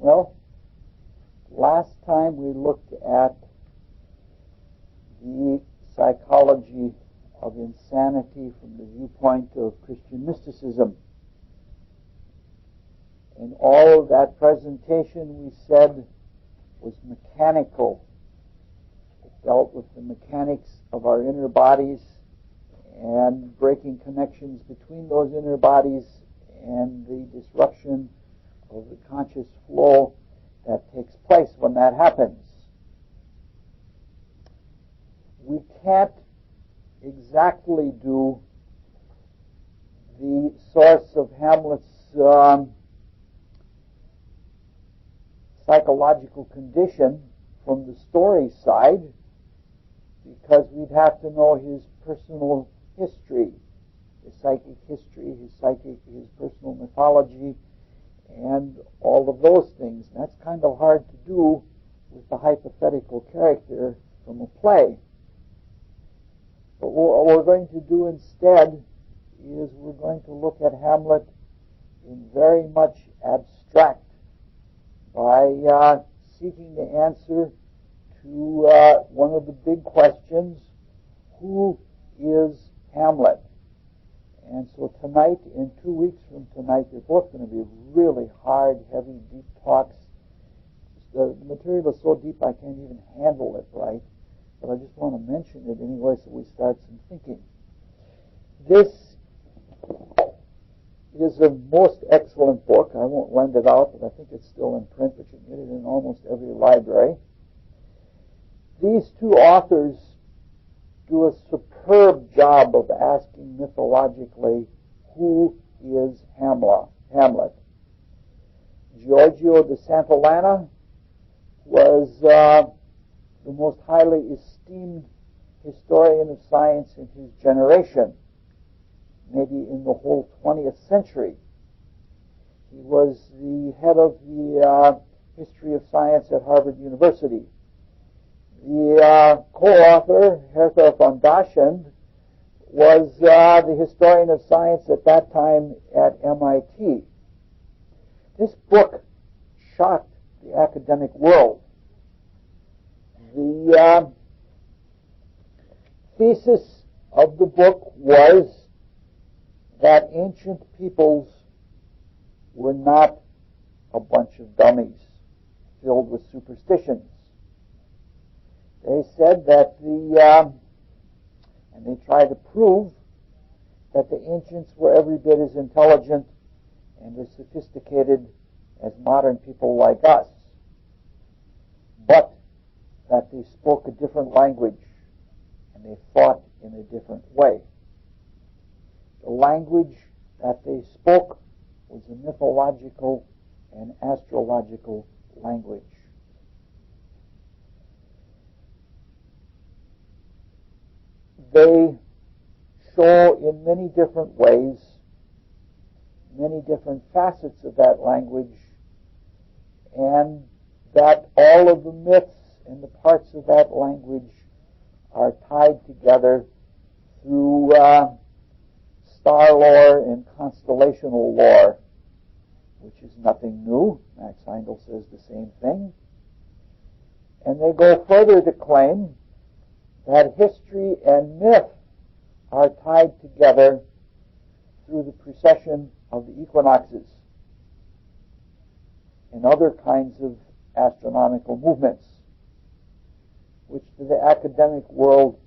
Well, last time we looked at the psychology of insanity from the viewpoint of Christian mysticism. And all of that presentation, we said, was mechanical. It dealt with the mechanics of our inner bodies and breaking connections between those inner bodies and the disruption of the conscious flow that takes place when that happens. We can't exactly do the source of Hamlet's psychological condition from the story side, because we'd have to know his personal history, his psychic history, his personal mythology, and all of those things. And that's kind of hard to do with the hypothetical character from a play. But what we're going to do instead is we're going to look at Hamlet in very much abstract by seeking the answer to one of the big questions: who is Hamlet? And so tonight, in 2 weeks from tonight, they're both going to be really hard, heavy, deep talks. The material is so deep I can't even handle it right, but I just want to mention it anyway so we start some thinking. This is a most excellent book. I won't lend it out, but I think it's still in print, but you can get it in almost every library. These two authors do a superb job of asking mythologically, who is Hamlet? Giorgio de Santillana was the most highly esteemed historian of science in his generation, maybe in the whole 20th century. He was the head of the history of science at Harvard University. The co-author, Hertha von Dachshund, was the historian of science at that time at MIT. This book shocked the academic world. The thesis of the book was that ancient peoples were not a bunch of dummies filled with superstitions. They said that and they tried to prove that the ancients were every bit as intelligent and as sophisticated as modern people like us, but that they spoke a different language and they thought in a different way. The language that they spoke was a mythological and astrological language. They show in many different ways, many different facets of that language, and that all of the myths and the parts of that language are tied together through star lore and constellational lore, which is nothing new. Max Heindel says the same thing. And they go further to claim that history and myth are tied together through the precession of the equinoxes and other kinds of astronomical movements, which to the academic world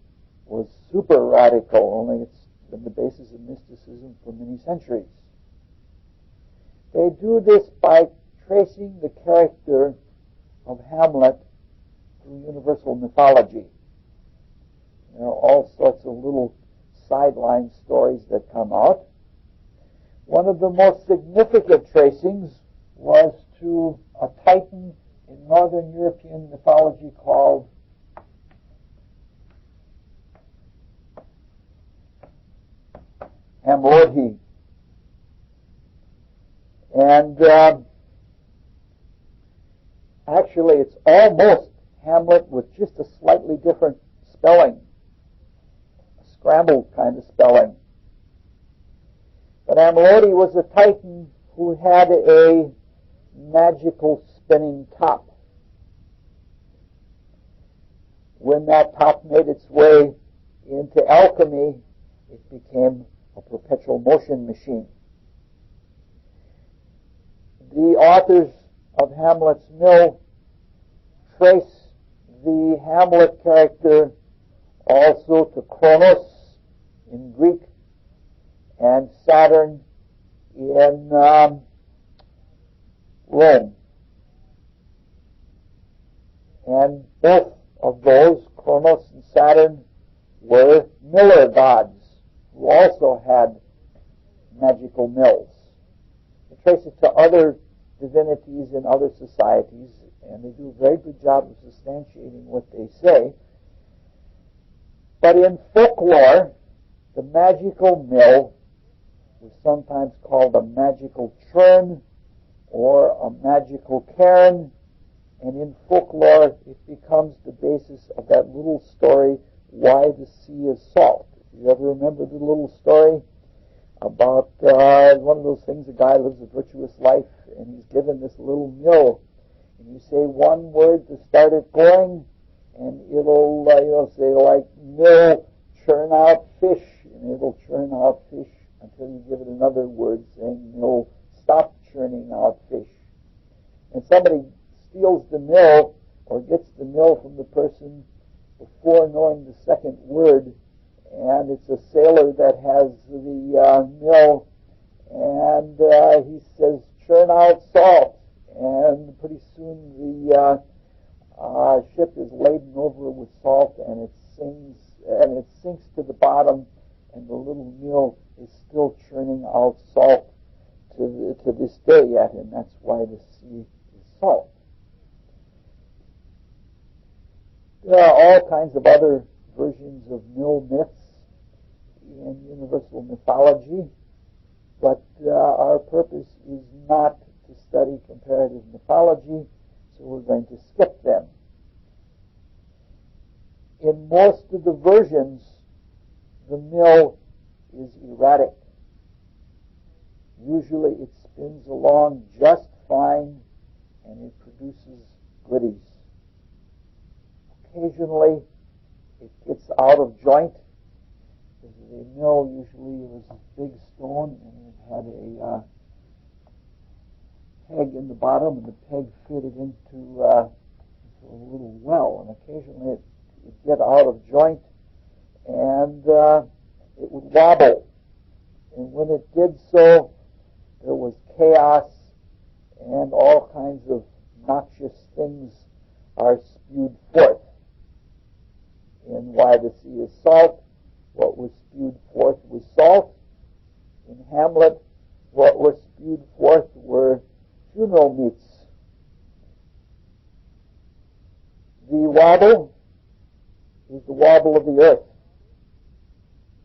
was super radical, only it's been the basis of mysticism for many centuries. They do this by tracing the character of Hamlet through universal mythology. There are all sorts of little sideline stories that come out. One of the most significant tracings was to a titan in Northern European mythology called Hamlet. And actually it's almost Hamlet with just a slightly different spelling, a scrambled kind of spelling. But Hamlet was a titan who had a magical spinning top. When that top made its way into alchemy, it became a perpetual motion machine. The authors of Hamlet's Mill trace the Hamlet character also to Kronos in Greek and Saturn in Rome. And both of those, Kronos and Saturn, were miller gods who also had magical mills. They trace it to other divinities in other societies, and they do a very good job of substantiating what they say. But in folklore, the magical mill was sometimes called a magical churn or a magical cairn, and in folklore it becomes the basis of that little story, Why the Sea is Salt. If you ever remember the little story about one of those things, a guy lives a virtuous life and he's given this little mill, and you say one word to start it going, and it'll say like mill, churn out fish, and it'll churn out fish until you give it another word saying mill, stop churning out fish. And somebody steals the mill or gets the mill from the person before knowing the second word, and it's a sailor that has the mill, and he says, churn out salt, and pretty soon the ship is laden over with salt, and it sinks to the bottom, and the little mill is still churning out salt to this day yet, and that's why the sea is salt. There are all kinds of other versions of mill myths in universal mythology, but our purpose is not to study comparative mythology, so we're going to skip them. In most of the versions, the mill is erratic. Usually it spins along just fine and it produces goodies. Occasionally it gets out of joint. The mill usually was a big stone and it had a peg in the bottom, and the peg fitted into a little well, and occasionally it would get out of joint and it would wobble. And when it did so, there was chaos and all kinds of noxious things are spewed forth. In Why the Sea is Salt, what was spewed forth was salt. In Hamlet, what was spewed forth were funeral meats. The wobble is the wobble of the earth,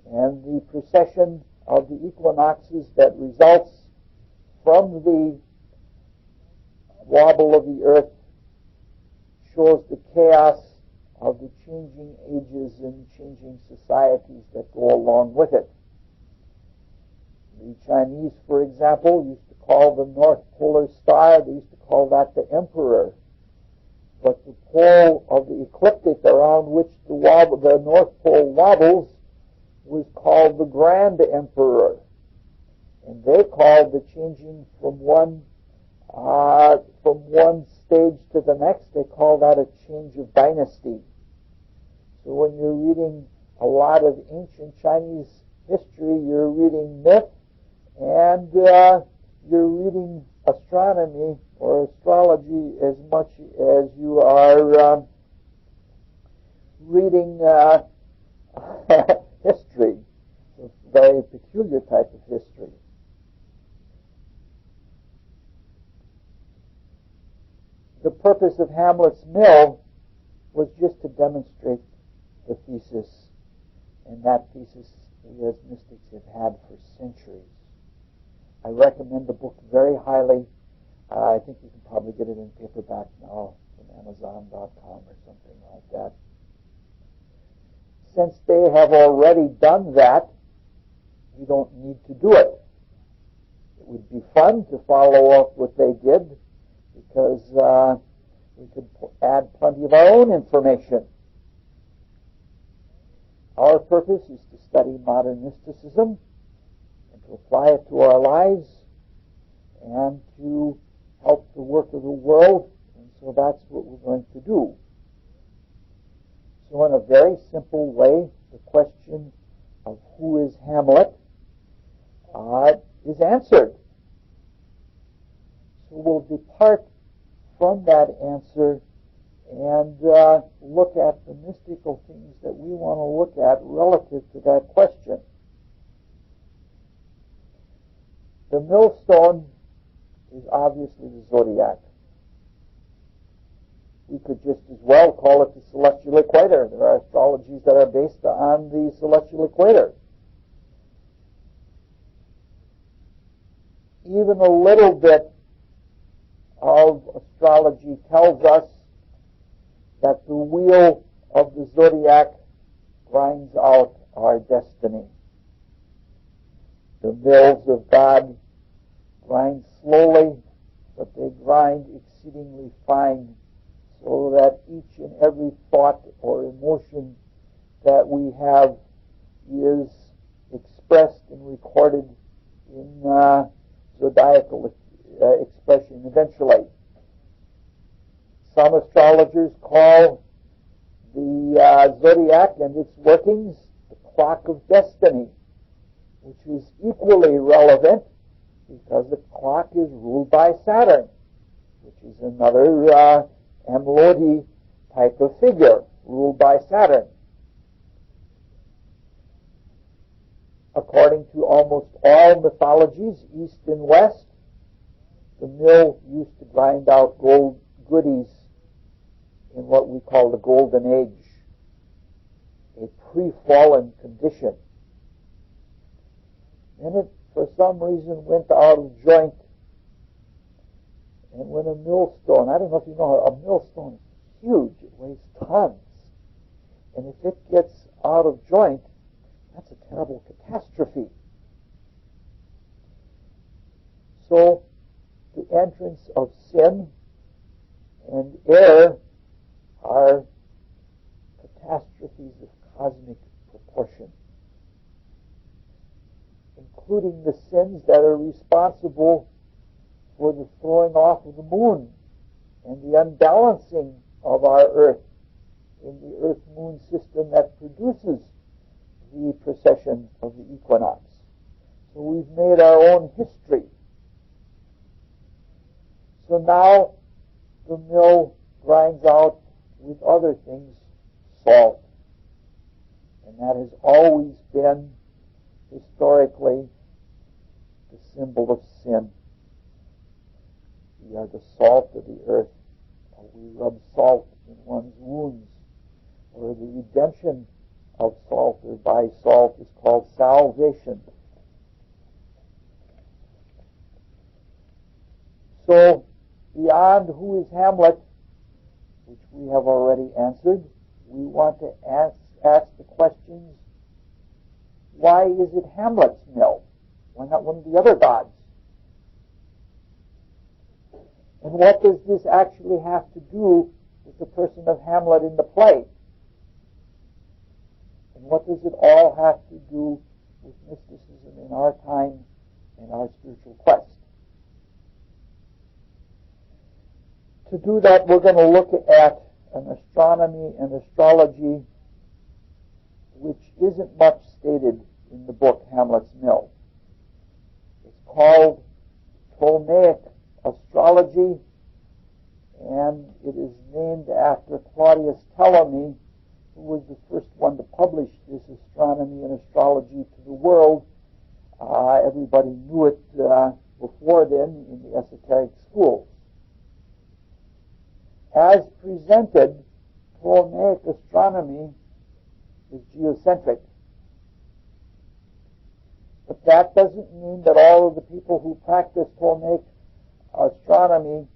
and the precession of the equinoxes that results from the wobble of the earth shows the chaos of the changing ages and changing societies that go along with it. The Chinese, for example, used to call the North Polar Star, they used to call that the Emperor. But the pole of the ecliptic around which the North Pole wobbles was called the Grand Emperor. And they called the changing from one stage to the next, they call that a change of dynasty. So when you're reading a lot of ancient Chinese history, you're reading myth, and you're reading astronomy or astrology as much as you are reading history. It's a very peculiar type of history. The purpose of Hamlet's Mill was just to demonstrate the thesis, and that thesis we as mystics have had for centuries. I recommend the book very highly. I think you can probably get it in paperback now from Amazon.com or something like that. Since they have already done that, you don't need to do it. It would be fun to follow up what they did, because we could add plenty of our own information. Our purpose is to study modern mysticism and to apply it to our lives and to help the work of the world, and so that's what we're going to do. So in a very simple way, the question of who is Hamlet is answered. So we'll depart from that answer and look at the mystical things that we want to look at relative to that question. The millstone is obviously the zodiac. We could just as well call it the celestial equator. There are astrologies that are based on the celestial equator. Even a little bit of astrology tells us that the wheel of the zodiac grinds out our destiny. The mills of God grind slowly, but they grind exceedingly fine, so that each and every thought or emotion that we have is expressed and recorded in zodiacal expression eventually. Some astrologers call the zodiac and its workings the clock of destiny, which is equally relevant because the clock is ruled by Saturn, which is another Amlodi type of figure, ruled by Saturn. According to almost all mythologies, East and West, the mill used to grind out gold goodies in what we call the Golden Age, a pre-fallen condition. And it, for some reason, went out of joint. And when a millstone, I don't know if you know, a millstone is huge, it weighs tons. And if it gets out of joint, that's a terrible catastrophe. So, the entrance of sin and error are catastrophes of cosmic proportion, including the sins that are responsible for the throwing off of the moon and the unbalancing of our earth in the earth-moon system that produces the precession of the equinox. So we've made our own history. So now the mill grinds out with other things salt. And that has always been historically the symbol of sin. We are the salt of the earth. We rub salt in one's wounds. Or the redemption of salt or by salt is called salvation. So, beyond who is Hamlet, which we have already answered, we want to ask the questions, why is it Hamlet's mill? Why not one of the other gods? And what does this actually have to do with the person of Hamlet in the play? And what does it all have to do with mysticism in our time and our spiritual quest? To do that, we're going to look at an astronomy and astrology which isn't much stated in the book Hamlet's Mill. It's called Ptolemaic astrology, and it is named after Claudius Ptolemy, who was the first one to publish this astronomy and astrology to the world. Everybody knew it before then in the esoteric schools. As presented, Ptolemaic astronomy is geocentric. But that doesn't mean that all of the people who practice Ptolemaic astronomy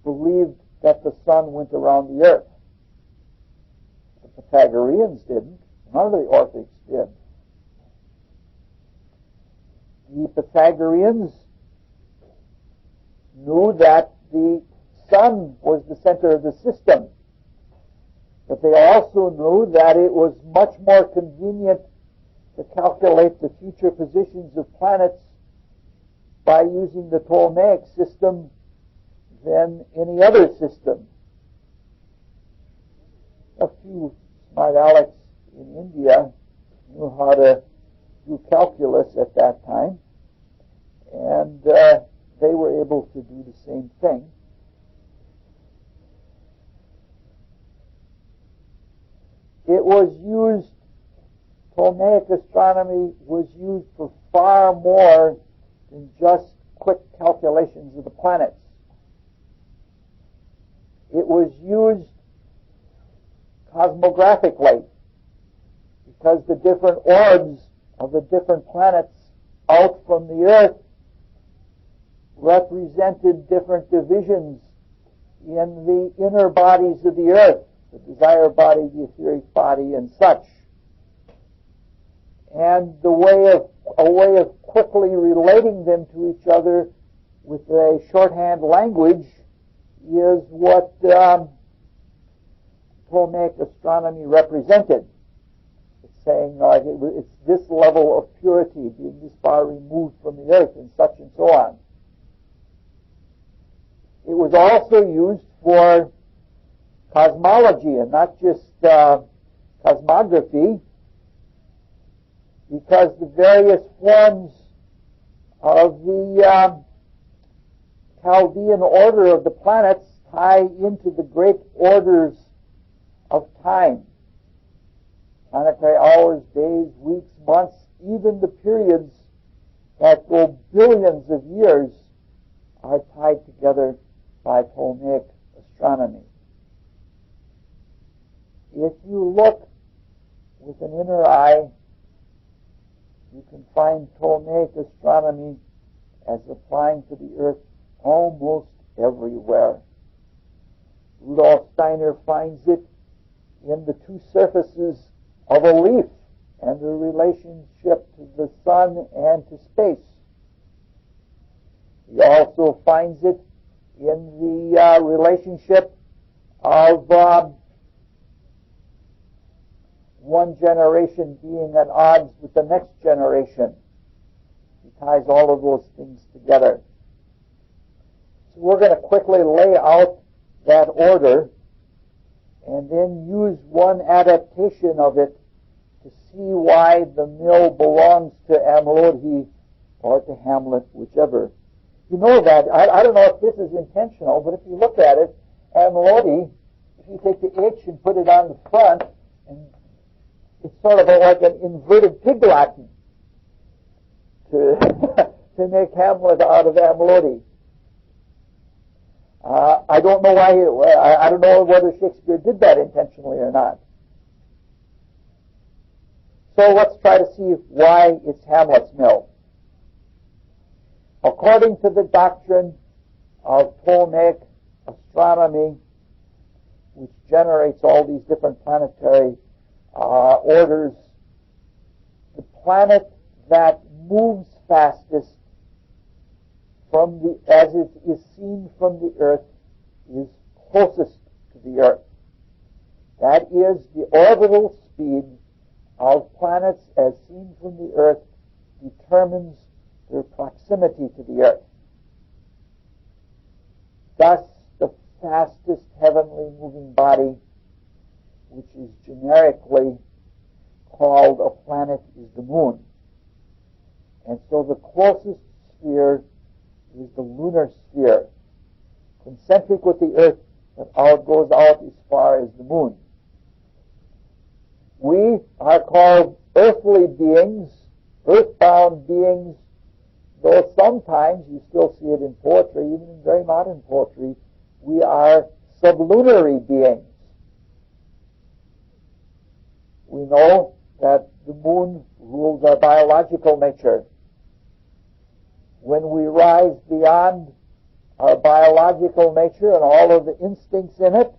believed that the sun went around the earth. The Pythagoreans didn't. None of the Orphics did. The Pythagoreans knew that the sun was the center of the system. But they also knew that it was much more convenient to calculate the future positions of planets by using the Ptolemaic system than any other system. A few smart Alecs in India knew how to do calculus at that time, and they were able to do the same thing. It was used, Ptolemaic astronomy was used for far more than just quick calculations of the planets. It was used cosmographically, because the different orbs of the different planets out from the Earth represented different divisions in the inner bodies of the Earth, the desire body, the etheric body, and such. And a way of quickly relating them to each other with a shorthand language is what Ptolemaic astronomy represented. It's saying it's this level of purity, being this far removed from the Earth, and such and so on. It was also used for cosmology and not just cosmography, because the various forms of the Chaldean order of the planets tie into the great orders of time. Planetary hours, days, weeks, months, even the periods that go billions of years are tied together by Ptolemaic astronomy. If you look with an inner eye, you can find Ptolemaic astronomy as applying to the Earth almost everywhere. Rudolf Steiner finds it in the two surfaces of a leaf and the relationship to the sun and to space. He also finds it in the relationship of one generation being at odds with the next generation. He ties all of those things together. So we're going to quickly lay out that order and then use one adaptation of it to see why the mill belongs to Amlodhi or to Hamlet, whichever. You know that, I don't know if this is intentional, but if you look at it, Amlodhi, if you take the H and put it on the front, and it's sort of like an inverted pig Latin to make Hamlet out of Amlodhi. I don't know why. I don't know whether Shakespeare did that intentionally or not. So let's try to see why it's Hamlet's mill. According to the doctrine of Ptolemaic astronomy, which generates all these different planetary orders, the planet that moves fastest as it is seen from the Earth is closest to the Earth. That is, the orbital speed of planets as seen from the Earth determines their proximity to the Earth. Thus, the fastest heavenly moving body, which is generically called a planet, is the moon. And so the closest sphere is the lunar sphere, concentric with the Earth, but goes out as far as the moon. We are called earthly beings, earthbound beings, though sometimes you still see it in poetry, even in very modern poetry, we are sublunary beings. We know that the moon rules our biological nature. When we rise beyond our biological nature and all of the instincts in it,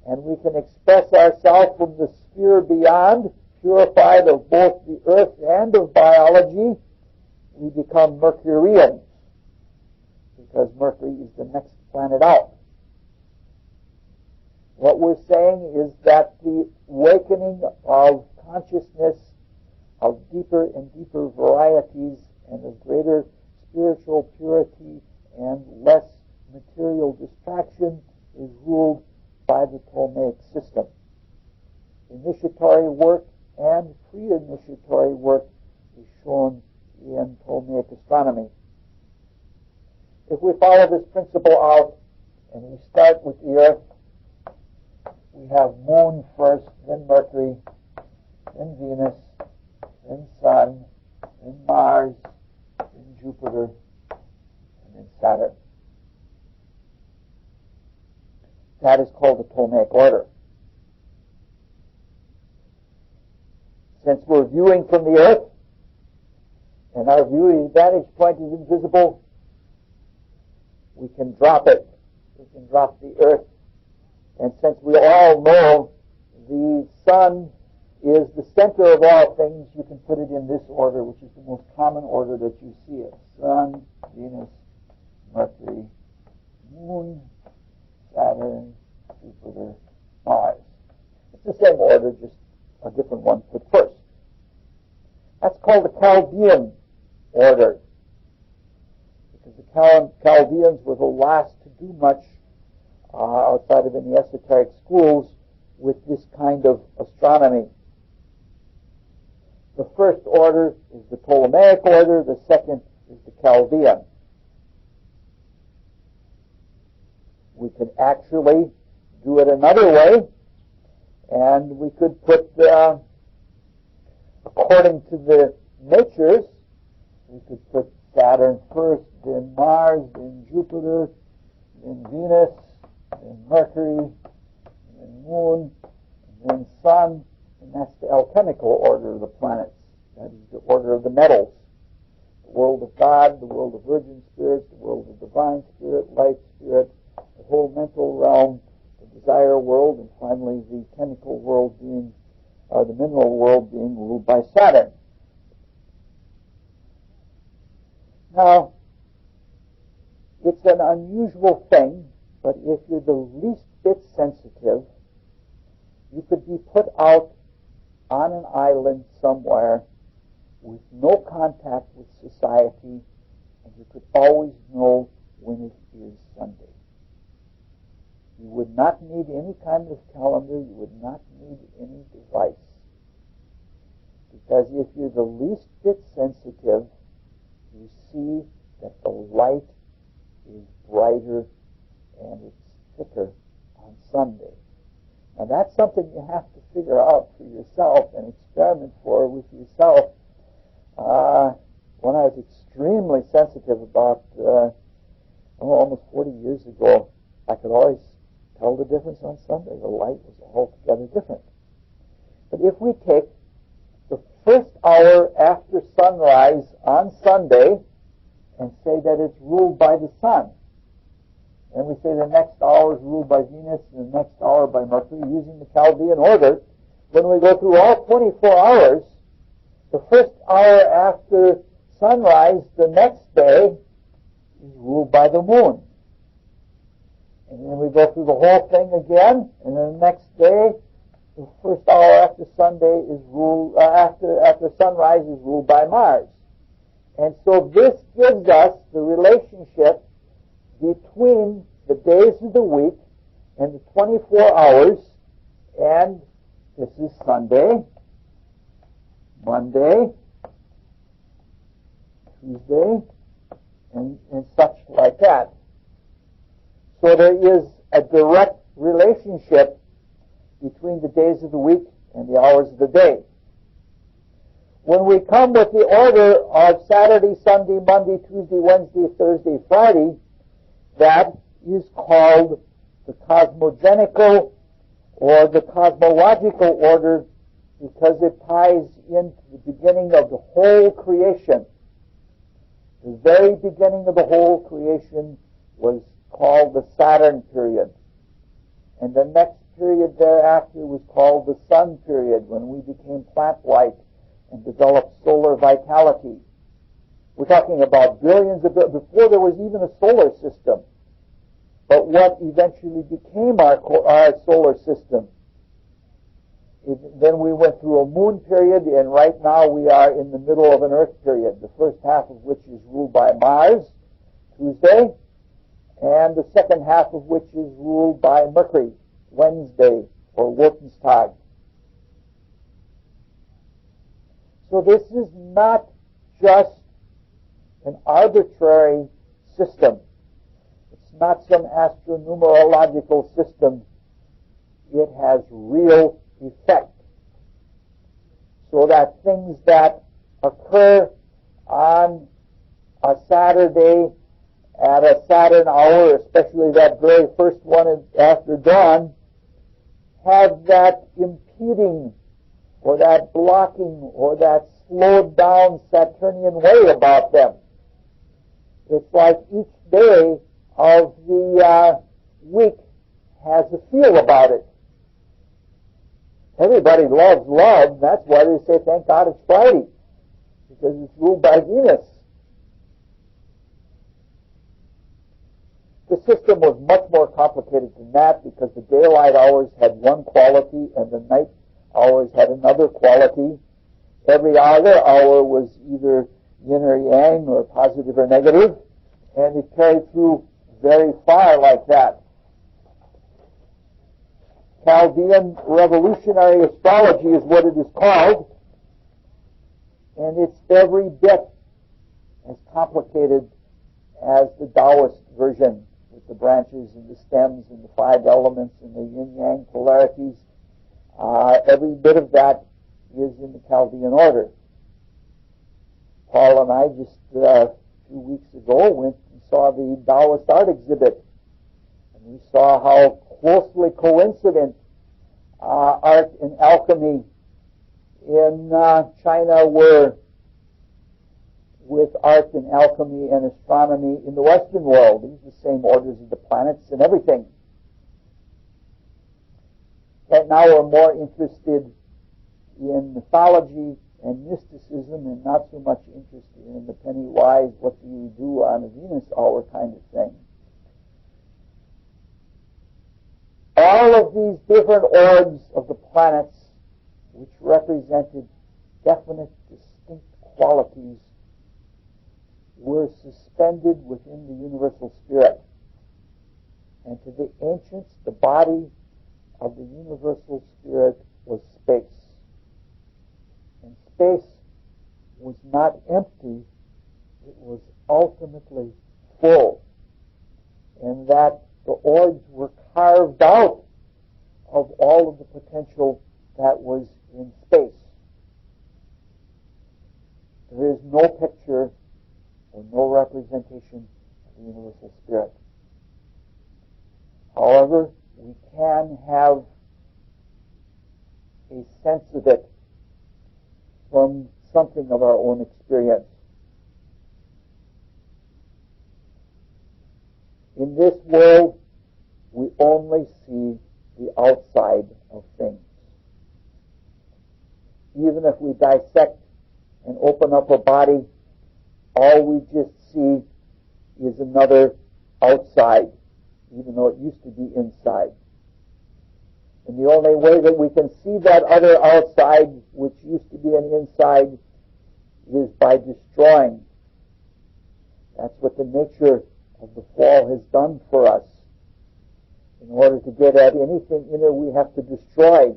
and we can express ourselves from the sphere beyond, purified of both the earth and of biology, we become Mercurians. because Mercury is the next planet out. What we're saying is that the awakening of consciousness of deeper and deeper varieties and of greater spiritual purity and less material distraction is ruled by the Ptolemaic system. Initiatory work and pre-initiatory work is shown in Ptolemaic astronomy. If we follow this principle out and we start with the Earth, we have Moon first, then Mercury, then Venus, then Sun, then Mars, then Jupiter, and then Saturn. That is called the Ptolemaic order. Since we're viewing from the Earth, and our viewing vantage point is invisible, we can drop it. We can drop the Earth. And since we all know the Sun is the center of all things, you can put it in this order, which is the most common order that you see it. Sun, Venus, Mercury, Moon, Saturn, Jupiter, Mars. It's the same order, just a different one put first. That's called the Chaldean order, because the Chaldeans were the last to do much outside of any esoteric schools with this kind of astronomy. The first order is the Ptolemaic order, the second is the Chaldean. We could actually do it another way, and we could put, according to the natures, we could put Saturn first, then Mars, then Jupiter, then Venus, then Mercury, then Moon, and then Sun, and that's the alchemical order of the planets. That is the order of the metals. The world of God, the world of virgin spirits, the world of divine spirit, light spirit, the whole mental realm, the desire world, and finally the chemical world being, the mineral world being ruled by Saturn. Now, it's an unusual thing, but if you're the least bit sensitive, you could be put out on an island somewhere with no contact with society, and you could always know when it is Sunday. You would not need any kind of calendar. You would not need any device. Because if you're the least bit sensitive, you see that the light is brighter and it's thicker on Sunday. Now that's something you have to figure out for yourself and experiment for with yourself. When I was extremely sensitive about almost 40 years ago, I could always tell the difference on Sunday. The light was altogether different. But if we take the first hour after sunrise on Sunday and say that it's ruled by the sun, and we say the next hour is ruled by Venus and the next hour by Mercury, using the Chaldean order, when we go through all 24 hours, the first hour after sunrise the next day is ruled by the moon. And then we go through the whole thing again, and then the next day, the first hour after Sunday is ruled, after sunrise is ruled by Mars. And so this gives us the relationship between the days of the week and the 24 hours, and this is Sunday, Monday, Tuesday, and such like that. So there is a direct relationship between the days of the week and the hours of the day. When we come with the order of Saturday, Sunday, Monday, Tuesday, Wednesday, Thursday, Friday, that is called the cosmogenical or the cosmological order, because it ties into the beginning of the whole creation. The very beginning of the whole creation was called the Saturn period. And the next period thereafter was called the Sun period, when we became plant-like and developed solar vitality. We're talking about billions of before there was even a solar system. But what eventually became our solar system. Then we went through a moon period, and right now we are in the middle of an Earth period, the first half of which is ruled by Mars, Tuesday, and the second half of which is ruled by Mercury, Wednesday, or Wotenstag. So this is not just an arbitrary system. It's not some astronumerological system. It has real effect. So that things that occur on a Saturday at a Saturn hour, especially that very first one after dawn, have that impeding or that blocking or that slowed down Saturnian way about them. It's like each day of the week has a feel about it. Everybody loves love. That's why they say, thank God it's Friday, because it's ruled by Venus. The system was much more complicated than that, because the daylight hours had one quality and the night hours had another quality. Every other hour was either yin or yang or positive or negative, and it carried through very far like that. Chaldean revolutionary astrology is what it is called, and it's every bit as complicated as the Taoist version, with the branches and the stems and the 5 elements and the yin-yang polarities. Every bit of that is in the Chaldean order. Paul and I just a few weeks ago went and saw the Taoist art exhibit, and we saw how closely coincident art and alchemy in China were with art and alchemy and astronomy in the Western world. These are the same orders of the planets and everything. Right now we're more interested in mythology and mysticism and not so much interested in the penny wise, what do you do on a Venus hour kind of thing. All of these different orbs of the planets, which represented definite, distinct qualities, were suspended within the universal spirit. And to the ancients, the body of the universal spirit was space. And space was not empty, it was ultimately full. And that the orbs were carved out of all of the potential that was in space. There is no picture or no representation of the universal spirit. However, we can have a sense of it from something of our own experience. In this world, we only see the outside of things. Even if we dissect and open up a body, all we just see is another outside, even though it used to be inside. And the only way that we can see that other outside, which used to be an inside, is by destroying. That's what the nature of the fall has done for us. In order to get at anything in it, we have to destroy.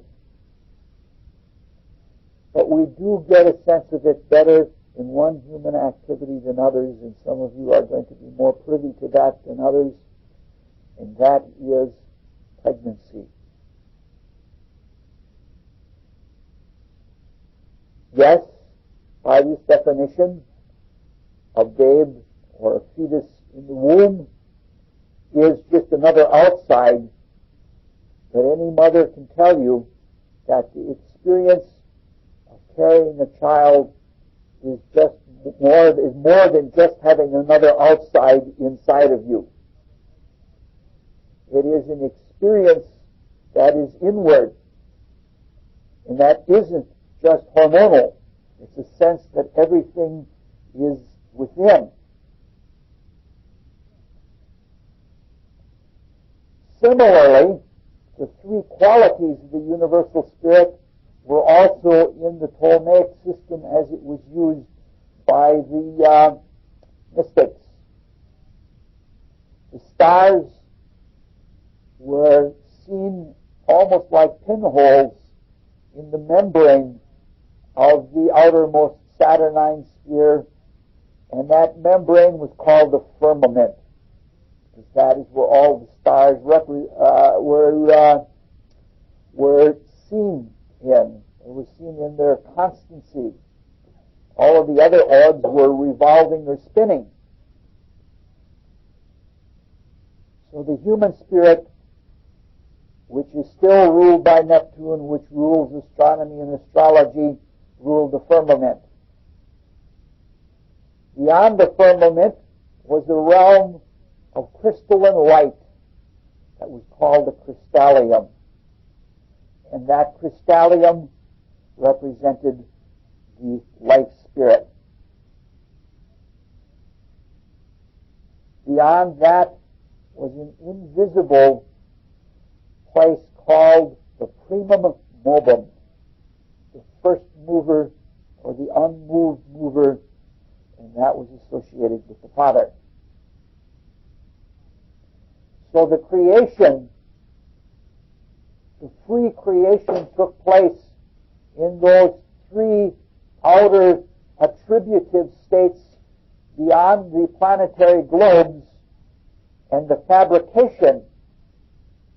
But we do get a sense of it better in one human activity than others, and some of you are going to be more privy to that than others, and that is pregnancy. Yes, by this definition, a babe or a fetus in the womb is just another outside, but any mother can tell you that the experience of carrying a child is more than just having another outside inside of you. It is an experience that is inward, and that isn't just hormonal. It's a sense that everything is within. Similarly, the three qualities of the universal spirit were also in the Ptolemaic system as it was used by the mystics. The stars were seen almost like pinholes in the membrane of the outermost Saturnine sphere, and that membrane was called the firmament, because that is where all the stars were seen in. It was seen in their constancy. All of the other orbs were revolving or spinning. So the human spirit, which is still ruled by Neptune, which rules astronomy and astrology, ruled the firmament. Beyond the firmament was a realm of crystalline light that was called the crystallium. And that crystallium represented the life spirit. Beyond that was an invisible place called the primum mobile, the first mover or the unmoved mover, and that was associated with the Father. So the creation, the free creation took place in those three outer attributive states beyond the planetary globes, and the fabrication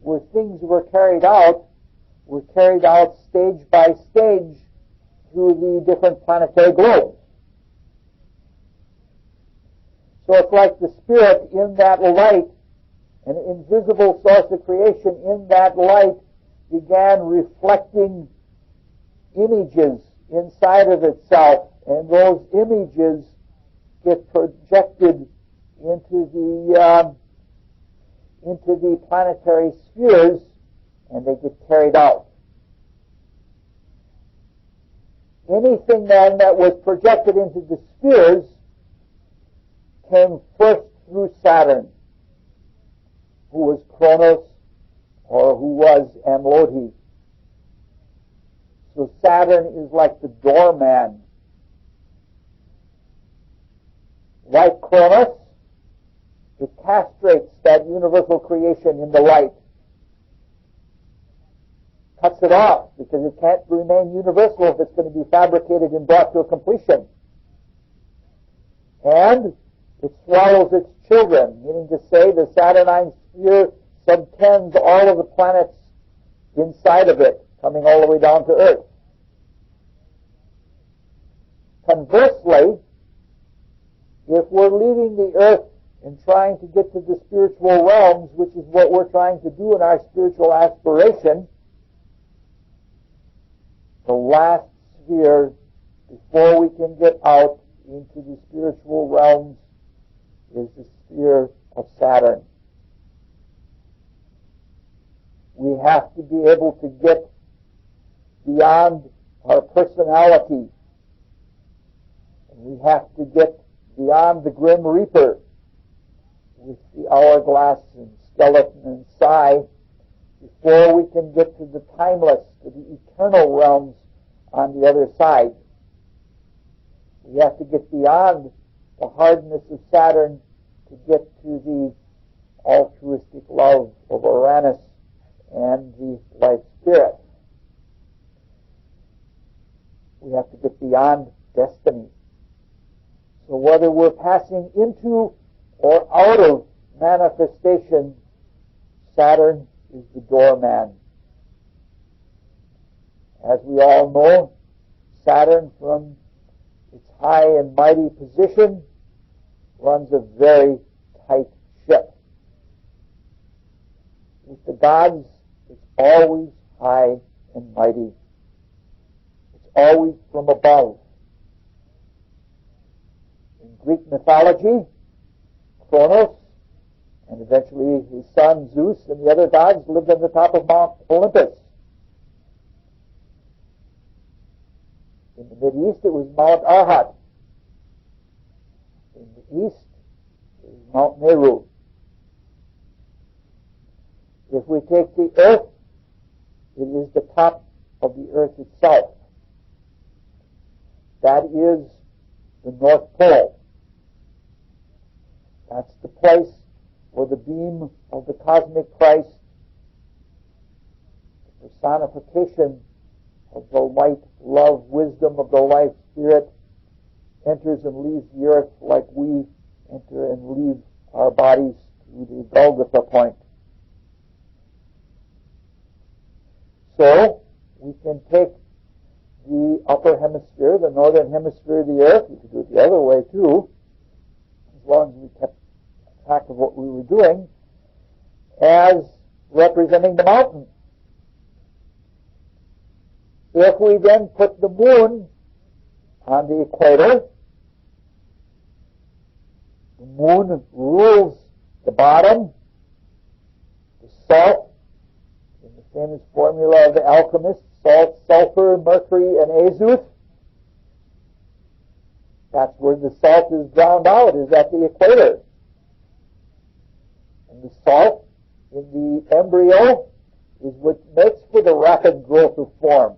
where things were carried out stage by stage through the different planetary globes. So it's like the Spirit in that light, an invisible source of creation in that light, began reflecting images inside of itself, and those images get projected into the planetary spheres, and they get carried out. Anything then that was projected into the spheres came first through Saturn, who was Kronos, or who was Amloti. So Saturn is like the doorman. Like Kronos, it castrates that universal creation in the light. Cuts it off, because it can't remain universal if it's going to be fabricated and brought to a completion. And it swallows its children, meaning to say the Saturnine sphere subtends all of the planets inside of it, coming all the way down to Earth. Conversely, if we're leaving the Earth and trying to get to the spiritual realms, which is what we're trying to do in our spiritual aspiration, the last sphere before we can get out into the spiritual realms is the sphere of Saturn. We have to be able to get beyond our personality. And we have to get beyond the Grim Reaper with the hourglass and skeleton and sigh before we can get to the timeless, to the eternal realms on the other side. We have to get beyond the hardness of Saturn to get to the altruistic love of Uranus and the life spirit. We have to get beyond destiny. So whether we're passing into or out of manifestation, Saturn is the doorman. As we all know, Saturn, from its high and mighty position, runs a very tight ship. With the gods, it's always high and mighty. It's always from above. In Greek mythology, Kronos, and eventually his son Zeus and the other gods, lived on the top of Mount Olympus. In the Mideast, it was Mount Arhat. east is Mount Meru. If we take the earth, it is the top of the earth itself. That is the North Pole. That's the place where the beam of the cosmic Christ, the personification of the light, love, wisdom of the life spirit, enters and leaves the earth like we enter and leave our bodies to the Golgotha point. So, we can take the upper hemisphere, the northern hemisphere of the earth, we could do it the other way too, as long as we kept track of what we were doing, as representing the mountain. If we then put the moon on the equator, the moon rules the bottom, the salt, in the famous formula of the alchemists, salt, sulfur, mercury, and azoth. That's where the salt is drowned out, is at the equator. And the salt in the embryo is what makes for the rapid growth of form.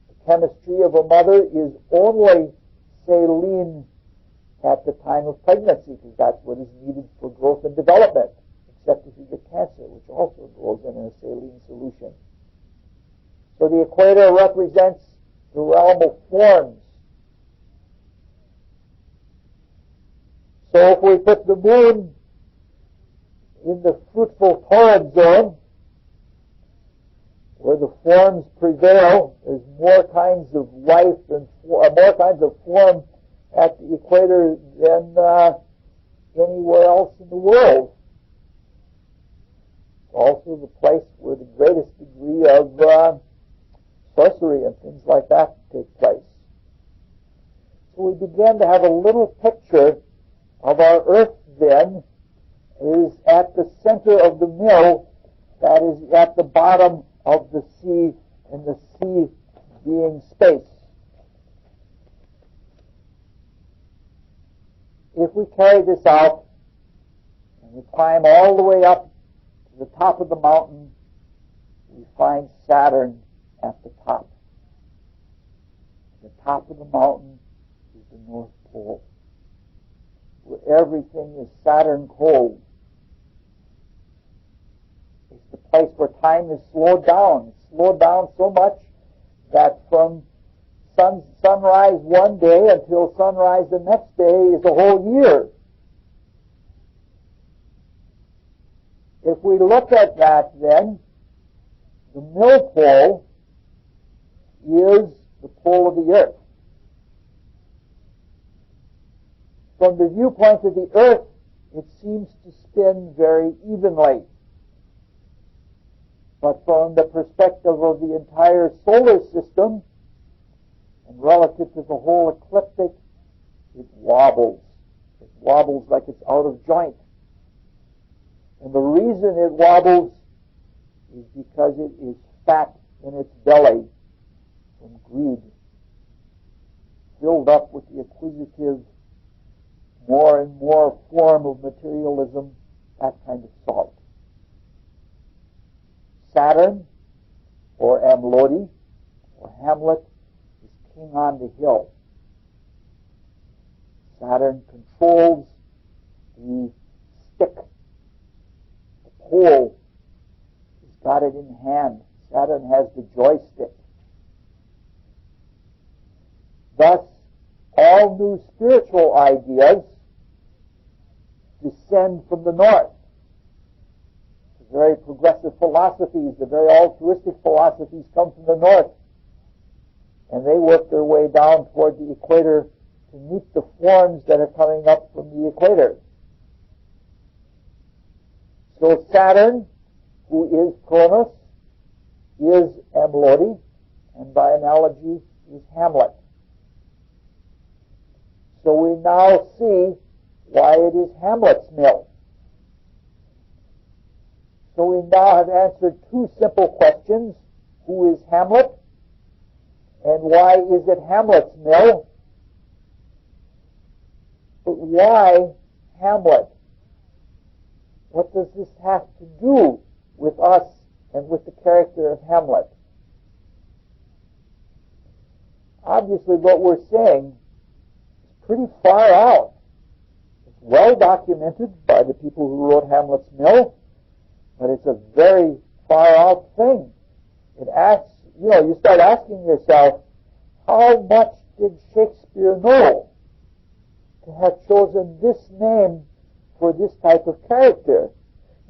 The chemistry of a mother is only saline at the time of pregnancy, because that's what is needed for growth and development, except if you get cancer, which also grows in a saline solution. So the equator represents the realm of forms. So if we put the moon in the fruitful torrid zone, where the forms prevail, there's more kinds of life and more kinds of form at the equator than anywhere else in the world. It's also the place where the greatest degree of sorcery and things like that take place. So we begin to have a little picture of our earth then is at the center of the mill, that is at the bottom of the sea, and the sea being space. If we carry this out and we climb all the way up to the top of the mountain, we find Saturn at the top. The top of the mountain is the North Pole, where everything is Saturn cold. It's the place where time is slowed down. It's slowed down so much that from sunrise one day until sunrise the next day is a whole year. If we look at that then, the mill pole is the pole of the earth. From the viewpoint of the earth, it seems to spin very evenly. But from the perspective of the entire solar system, and relative to the whole ecliptic, it wobbles. It wobbles like it's out of joint. And the reason it wobbles is because it is fat in its belly from greed, filled up with the acquisitive, more and more form of materialism, that kind of salt. Saturn, or Amlodi, or Hamlet, is king on the hill. Saturn controls the stick, the pole. He's got it in hand. Saturn has the joystick. Thus, all new spiritual ideas descend from the north. The very progressive philosophies, the very altruistic philosophies come from the north. And they work their way down toward the equator to meet the forms that are coming up from the equator. So Saturn, who is Cronus, is Amlodi, and by analogy is Hamlet. So we now see why it is Hamlet's mill. So we now have answered two simple questions. Who is Hamlet? And why is it Hamlet's mill? But why Hamlet? What does this have to do with us and with the character of Hamlet? Obviously, what we're saying is pretty far out. It's well documented by the people who wrote Hamlet's Mill, but it's a very far out thing. It asks, you start asking yourself, how much did Shakespeare know to have chosen this name for this type of character?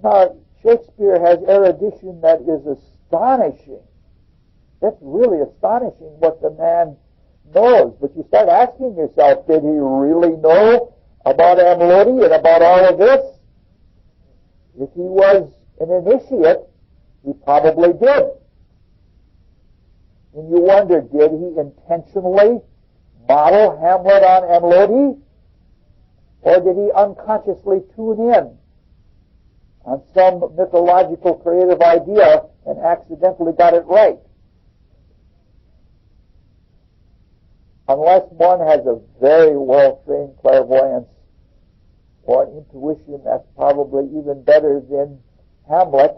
Now, Shakespeare has erudition that is astonishing. That's really astonishing what the man knows. But you start asking yourself, did he really know about Amlodi and about all of this? If he was an initiate, he probably did. And you wonder, did he intentionally model Hamlet on Amlodi? Or did he unconsciously tune in on some mythological creative idea and accidentally got it right? Unless one has a very well-trained clairvoyance or intuition that's probably even better than Hamlet,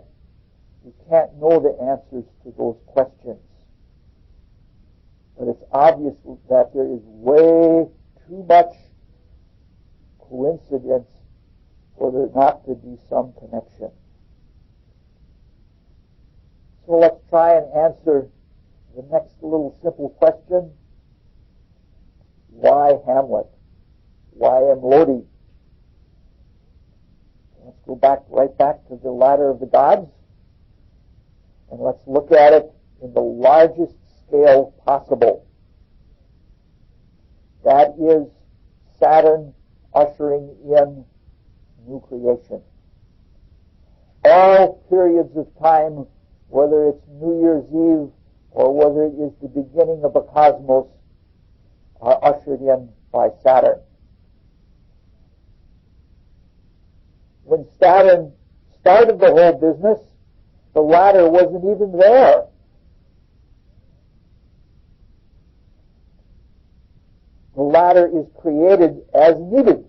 you can't know the answers to those questions. But it's obvious that there is way too much coincidence for there not to be some connection. So let's try and answer the next little simple question. Why Hamlet? Why Amlodi? Let's go right back to the ladder of the gods, and let's look at it in the largest scale possible. That is Saturn ushering in new creation. All periods of time, whether it's New Year's Eve or whether it is the beginning of a cosmos, are ushered in by Saturn. When Saturn started the whole business, the ladder wasn't even there. The ladder is created as needed.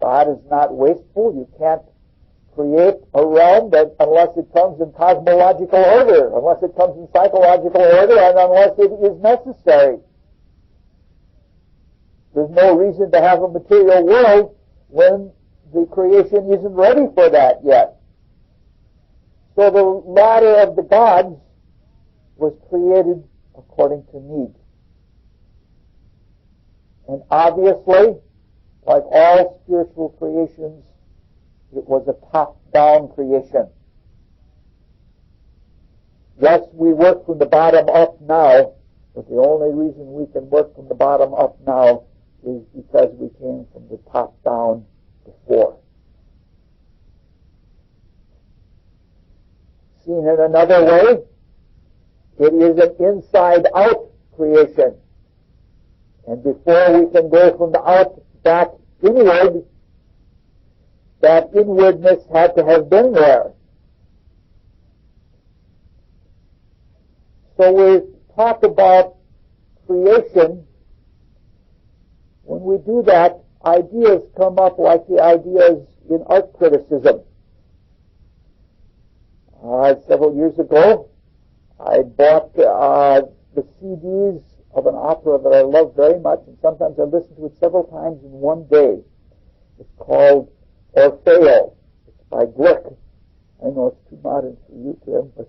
God is not wasteful. You can't create a realm that unless it comes in cosmological order, unless it comes in psychological order, and unless it is necessary. There's no reason to have a material world when the creation isn't ready for that yet. So the ladder of the gods was created according to need. And obviously, like all spiritual creations, it was a top-down creation. Yes, we work from the bottom up now, but the only reason we can work from the bottom up now is because we came from the top down before. Seen in another way, it is an inside-out creation. And before we can go from the out back inward, that inwardness had to have been there. So we talk about creation. When we do that, ideas come up like the ideas in art criticism. Several years ago, I bought the CDs of an opera that I love very much, and sometimes I listen to it several times in one day. It's called Orfeo. It's by Gluck. I know it's too modern for you, Tim, but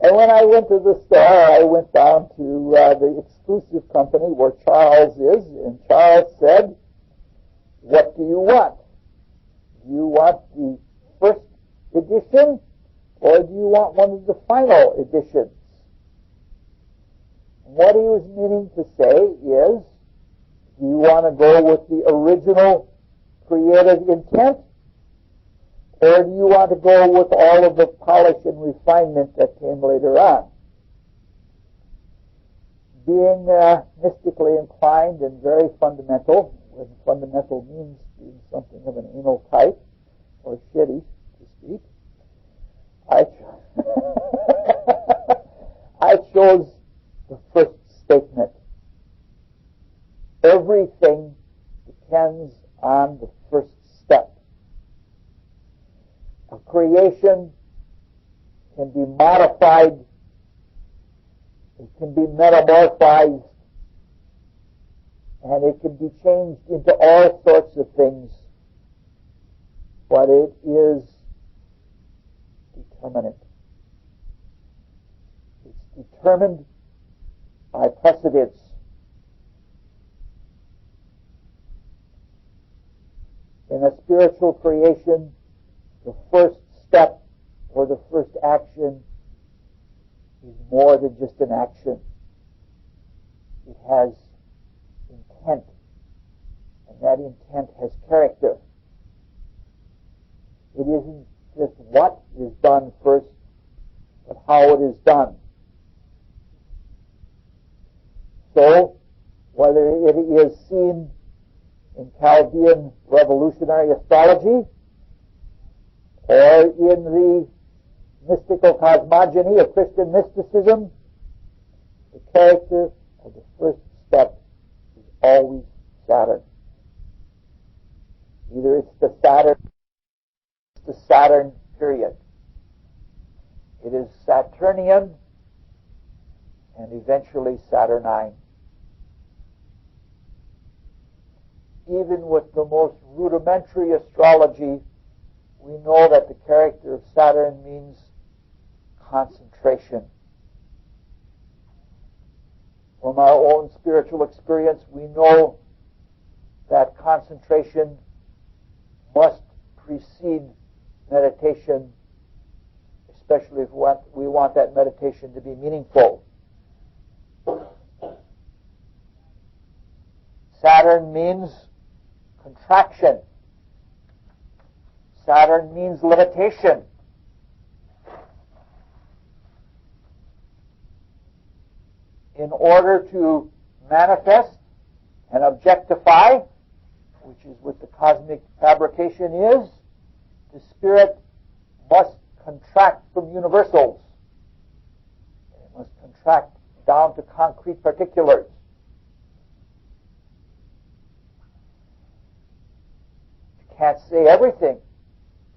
and when I went to the store, I went down to the exclusive company where Charles is, and Charles said, "What do you want? Do you want the first edition, or do you want one of the final editions?" And what he was meaning to say is, do you want to go with the original creative intent, or do you want to go with all of the polish and refinement that came later on? Being mystically inclined and very fundamental, when fundamental means being something of an anal type, or shitty, to speak, I chose the first statement. Everything depends on the first step. A creation can be modified, it can be metamorphized, and it can be changed into all sorts of things, but it is determinate. It's determined by precedence. In a spiritual creation, the first step or the first action is more than just an action. It has intent, and that intent has character. It isn't just what is done first, but how it is done. So, whether it is seen in Chaldean revolutionary astrology or in the mystical cosmogony of Christian mysticism, the character of the first step is always Saturn. Either it's the Saturn period. It is Saturnian and eventually Saturnine. Even with the most rudimentary astrology, we know that the character of Saturn means concentration. From our own spiritual experience, we know that concentration must precede meditation, especially if we want that meditation to be meaningful. Saturn means contraction. Saturn means limitation. In order to manifest and objectify, which is what the cosmic fabrication is, the spirit must contract from universals. It must contract down to concrete particulars. You can't say everything.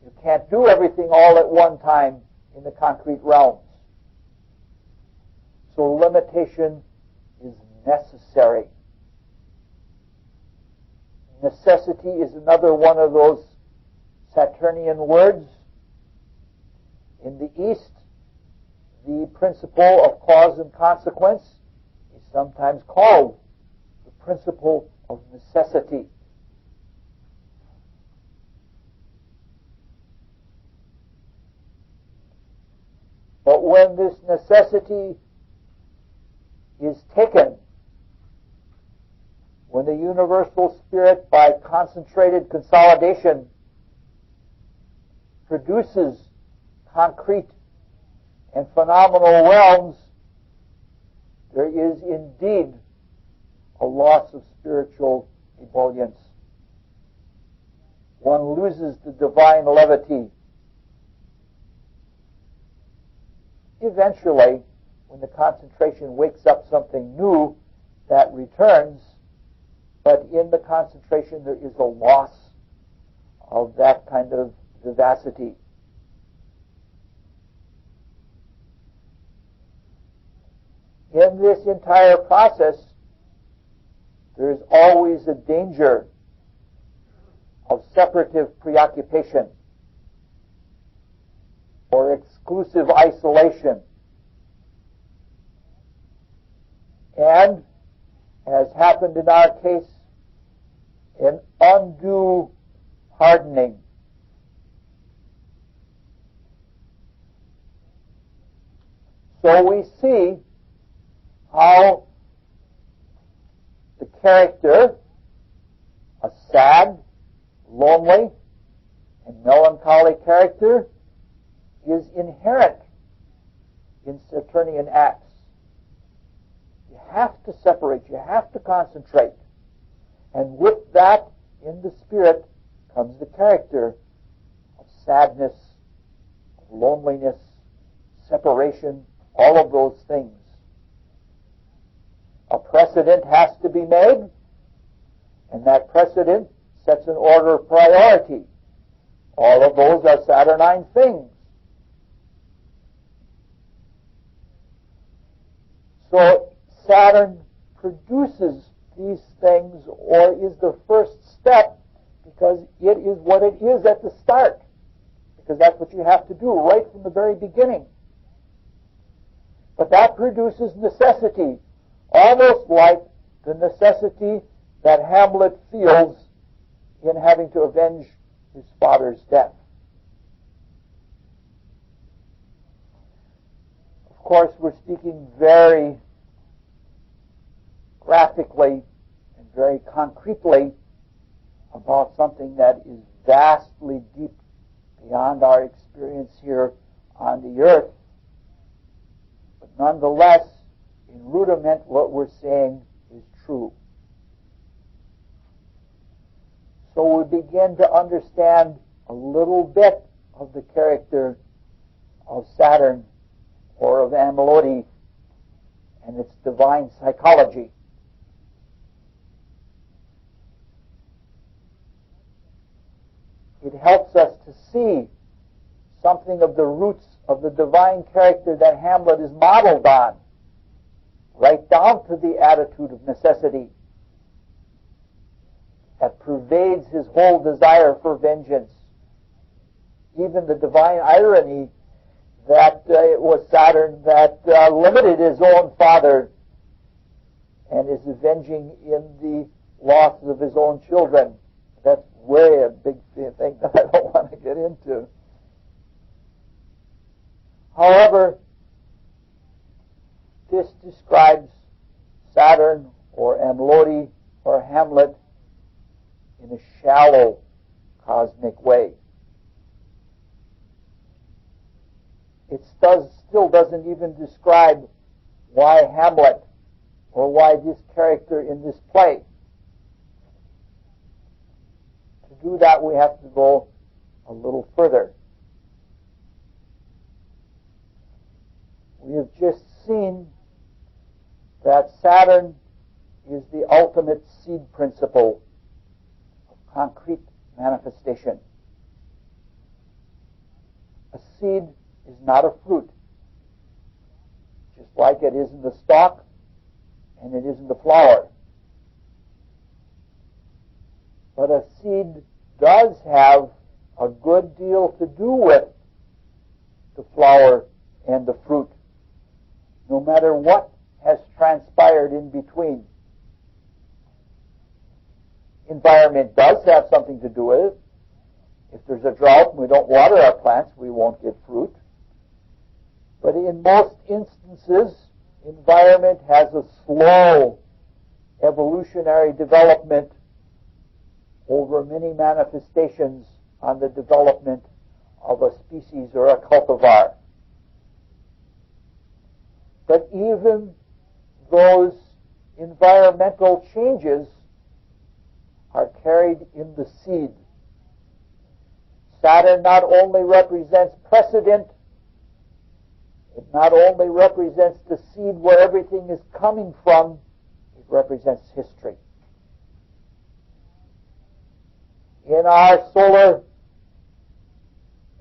You can't do everything all at one time in the concrete realms. So limitation is necessary. Necessity is another one of those Saturnian words. In the East, the principle of cause and consequence is sometimes called the principle of necessity. But when this necessity is taken, when the universal spirit, by concentrated consolidation, produces concrete and phenomenal realms, there is indeed a loss of spiritual ebullience. One loses the divine levity. Eventually, when the concentration wakes up something new, that returns, but in the concentration there is a loss of that kind of vivacity. In this entire process, there is always a danger of separative preoccupation or exclusive isolation. And, as happened in our case, an undue hardening. So we see how the character, a sad, lonely, and melancholy character, is inherent in Saturnian acts. You have to separate, you have to concentrate. And with that, in the spirit, comes the character of sadness, of loneliness, separation, all of those things. A precedent has to be made, And that precedent sets an order of priority. All of those are Saturnine things. So Saturn produces these things, or is the first step, because it is what it is at the start. Because that's what you have to do right from the very beginning. But that produces necessity, almost like the necessity that Hamlet feels in having to avenge his father's death. Of course, we're speaking very graphically and very concretely about something that is vastly deep beyond our experience here on the earth. But nonetheless, in rudiment, what we're saying is true. So we begin to understand a little bit of the character of Saturn or of Amelody and its divine psychology. It helps us to see something of the roots of the divine character that Hamlet is modeled on, right down to the attitude of necessity that pervades his whole desire for vengeance. Even the divine irony that it was Saturn that limited his own father and is avenging in the loss of his own children. That's way a big thing that I don't want to get into. However, this describes Saturn or Amelody or Hamlet in a shallow cosmic way. It still doesn't even describe why Hamlet or why this character in this play. To do that, we have to go a little further. We have just seen that Saturn is the ultimate seed principle of concrete manifestation. A seed is not a fruit, just like it is in the stalk and it is in the flower. But a seed does have a good deal to do with the flower and the fruit, no matter what has transpired in between. Environment does have something to do with it. If there's a drought and we don't water our plants, we won't get fruit. But in most instances, environment has a slow evolutionary development over many manifestations on the development of a species or a cultivar. But even those environmental changes are carried in the seed. Saturn not only represents precedent, it not only represents the seed where everything is coming from, it represents history. In our solar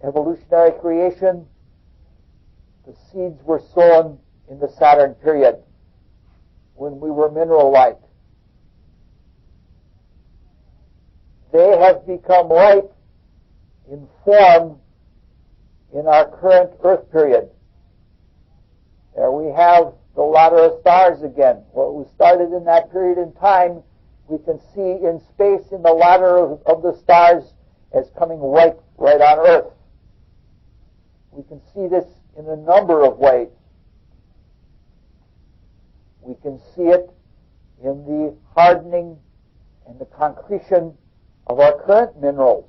evolutionary creation, the seeds were sown in the Saturn period, when we were mineral-like. They have become ripe in form in our current Earth period. There we have the ladder of stars again. What was started in that period in time, we can see in space in the ladder of the stars as coming right on Earth. We can see this in a number of ways. We can see it in the hardening and the concretion of our current minerals,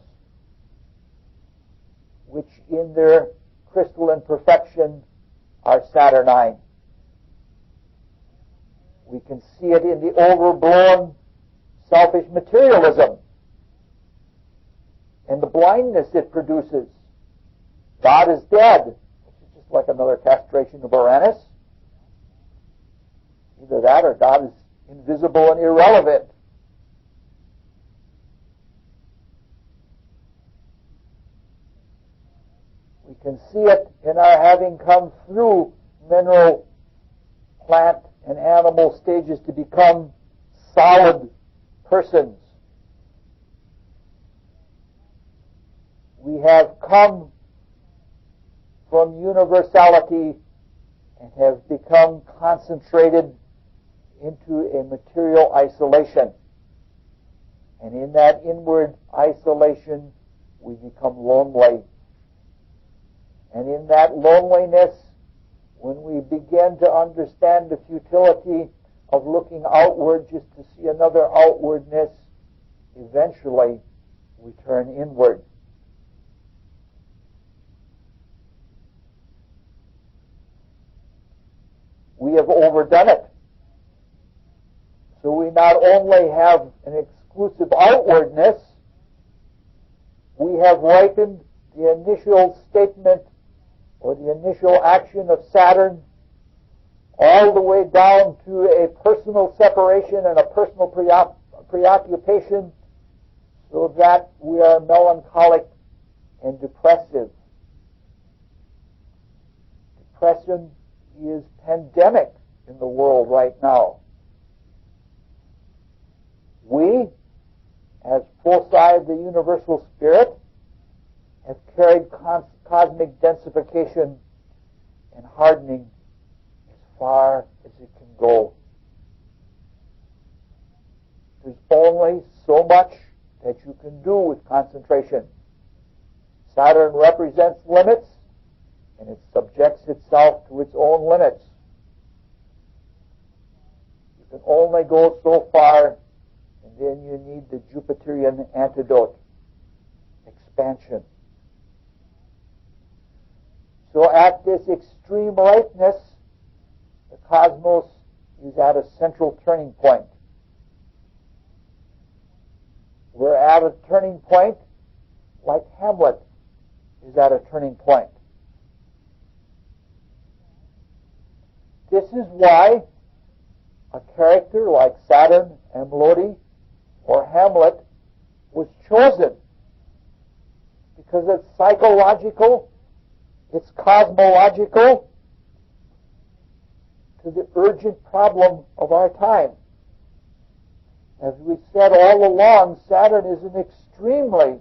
which in their crystalline perfection are Saturnine. We can see it in the overblown selfish materialism and the blindness it produces. God is dead, which is just like another castration of Uranus. Either that or God is invisible and irrelevant. can see it in our having come through mineral, plant, and animal stages to become solid persons. We have come from universality and have become concentrated into a material isolation. And in that inward isolation, we become lonely. And in that loneliness, when we begin to understand the futility of looking outward just to see another outwardness, eventually we turn inward. We have overdone it. So we not only have an exclusive outwardness, we have ripened the initial statement or the initial action of Saturn all the way down to a personal separation and a personal preoccupation, so that we are melancholic and depressive. Depression is pandemic in the world right now. We, as foci of the universal spirit, have carried cosmic densification and hardening as far as it can go. There's only so much that you can do with concentration. Saturn represents limits, and it subjects itself to its own limits. You can only go so far, and then you need the Jupiterian antidote, expansion. So at this extreme ripeness, the cosmos is at a central turning point. We're at a turning point like Hamlet is at a turning point. This is why a character like Saturn, Amlodi, or Hamlet was chosen. Because it's psychological, it's cosmological to the urgent problem of our time. As we said all along, Saturn is an extremely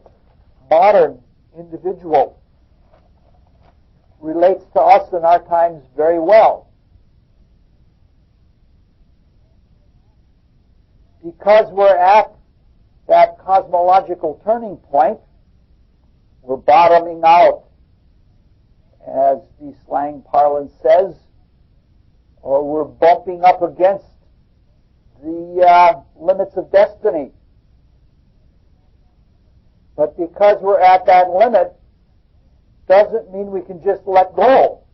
modern individual. Relates to us in our times very well. Because we're at that cosmological turning point, we're bottoming out, as the slang parlance says, or we're bumping up against the limits of destiny. But because we're at that limit, doesn't mean we can just let go.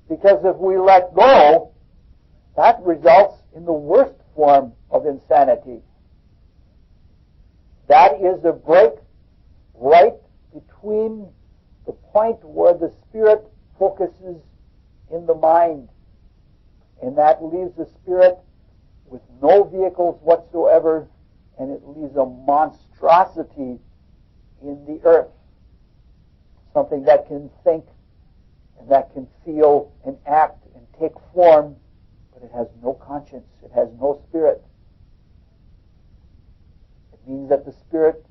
Because if we let go, that results in the worst form of insanity. That is a break right between the point where the spirit focuses in the mind, and that leaves the spirit with no vehicles whatsoever, and it leaves a monstrosity in the earth. Something that can think, and that can feel, and act, and take form, but it has no conscience, it has no spirit. It means that the spirit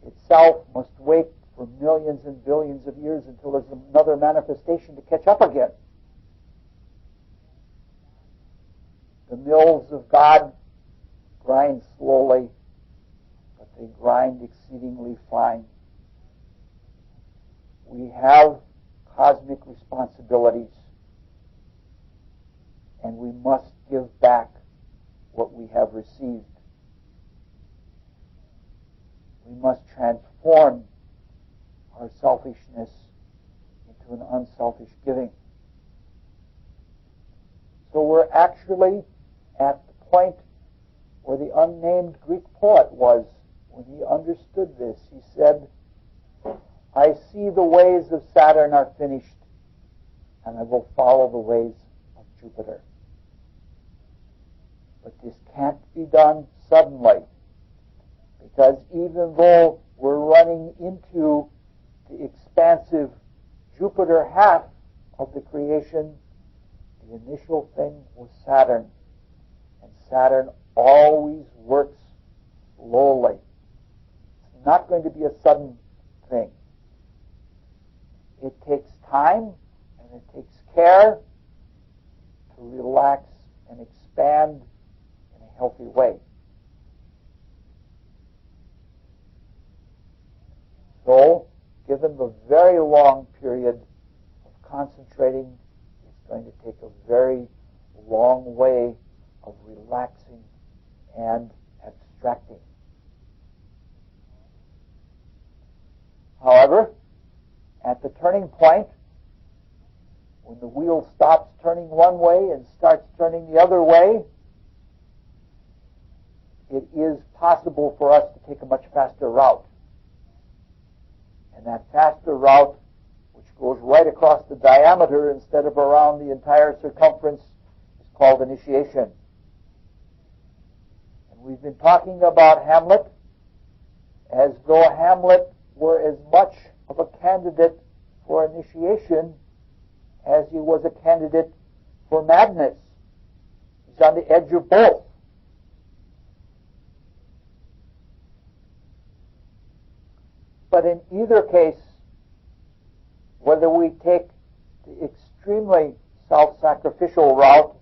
itself must wait for millions and billions of years until there's another manifestation to catch up again. The mills of God grind slowly, but they grind exceedingly fine. We have cosmic responsibilities, and we must give back what we have received. We must transform our selfishness into an unselfish giving. So we're actually at the point where the unnamed Greek poet was when he understood this. He said, I see the ways of Saturn are finished, and I will follow the ways of Jupiter. But this can't be done suddenly, because even though we're running into the expansive Jupiter half of the creation, the initial thing was Saturn. And Saturn always works slowly. It's not going to be a sudden thing. It takes time and it takes care to relax and expand in a healthy way. So, given the very long period of concentrating, it's going to take a very long way of relaxing and abstracting. However, at the turning point, when the wheel stops turning one way and starts turning the other way, it is possible for us to take a much faster route. And that faster route, which goes right across the diameter instead of around the entire circumference, is called initiation. And we've been talking about Hamlet as though Hamlet were as much of a candidate for initiation as he was a candidate for madness. He's on the edge of both. But in either case, whether we take the extremely self-sacrificial route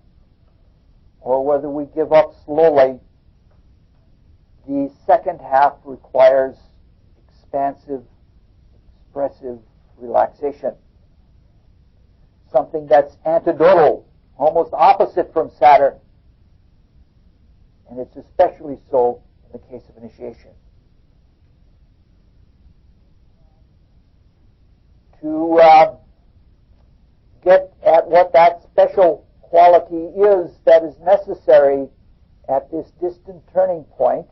or whether we give up slowly, the second half requires expansive, expressive relaxation. Something that's antidotal, almost opposite from Saturn. And it's especially so in the case of initiation. To get at what that special quality is that is necessary at this distant turning point,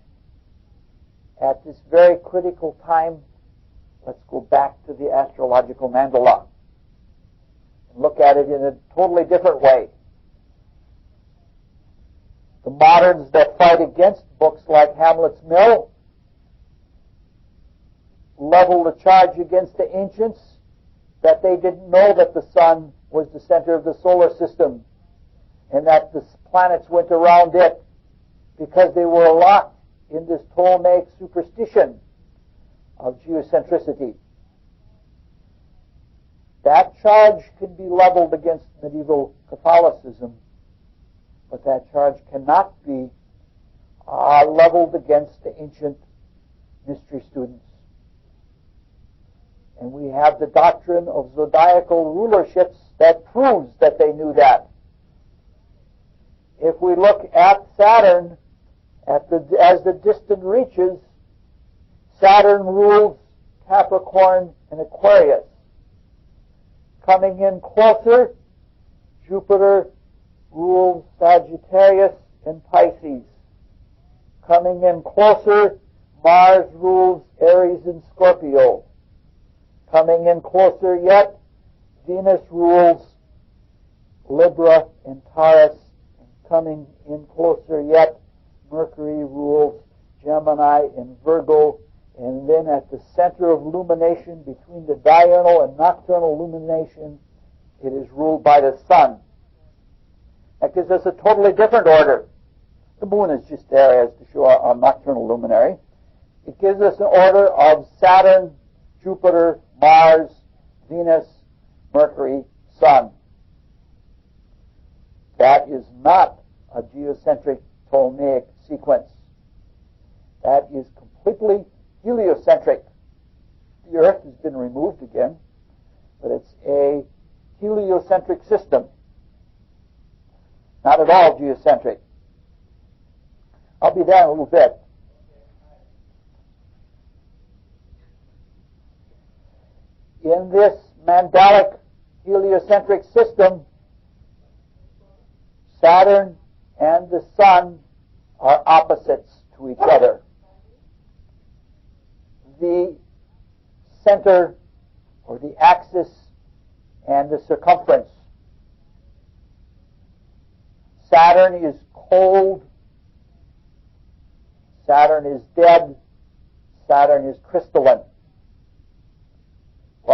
at this very critical time, let's go back to the astrological mandala and look at it in a totally different way. The moderns that fight against books like Hamlet's Mill level the charge against the ancients that they didn't know that the sun was the center of the solar system and that the planets went around it because they were locked in this Ptolemaic superstition of geocentricity. That charge can be leveled against medieval Catholicism, but that charge cannot be leveled against the ancient mystery students. And we have the doctrine of zodiacal rulerships that proves that they knew that. If we look at Saturn as the distant reaches, Saturn rules Capricorn and Aquarius. Coming in closer, Jupiter rules Sagittarius and Pisces. Coming in closer, Mars rules Aries and Scorpio. Coming in closer yet, Venus rules Libra and Taurus. And coming in closer yet, Mercury rules Gemini and Virgo. And then at the center of illumination, between the diurnal and nocturnal illumination, it is ruled by the sun. That gives us a totally different order. The moon is just there as to show our nocturnal luminary. It gives us an order of Saturn, Jupiter, Mars, Venus, Mercury, Sun. That is not a geocentric Ptolemaic sequence. That is completely heliocentric. The Earth has been removed again, but it's a heliocentric system. Not at all geocentric. I'll be there in a little bit. In this mandalic heliocentric system, Saturn and the Sun are opposites to each other. The center, or the axis, and the circumference. Saturn is cold. Saturn is dead. Saturn is crystalline.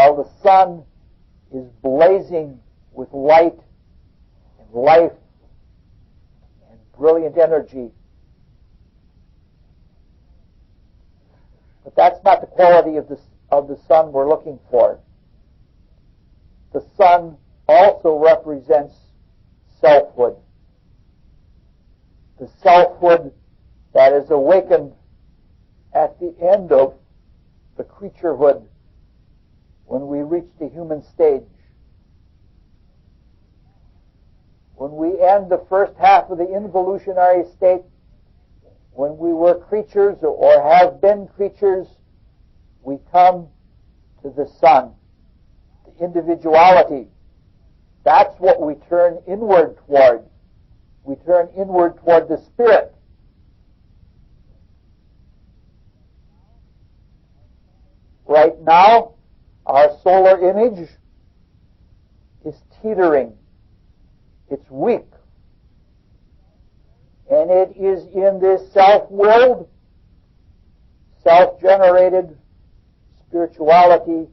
while the sun is blazing with light and life and brilliant energy. But that's not the quality of the sun we're looking for. The sun also represents selfhood. The selfhood that is awakened at the end of the creaturehood when we reach the human stage. When we end the first half of the involutionary state, when we were creatures or have been creatures, we come to the sun, the individuality. That's what we turn inward toward. We turn inward toward the spirit. Right now, our solar image is teetering. It's weak. And it is in this self-willed, self-generated spirituality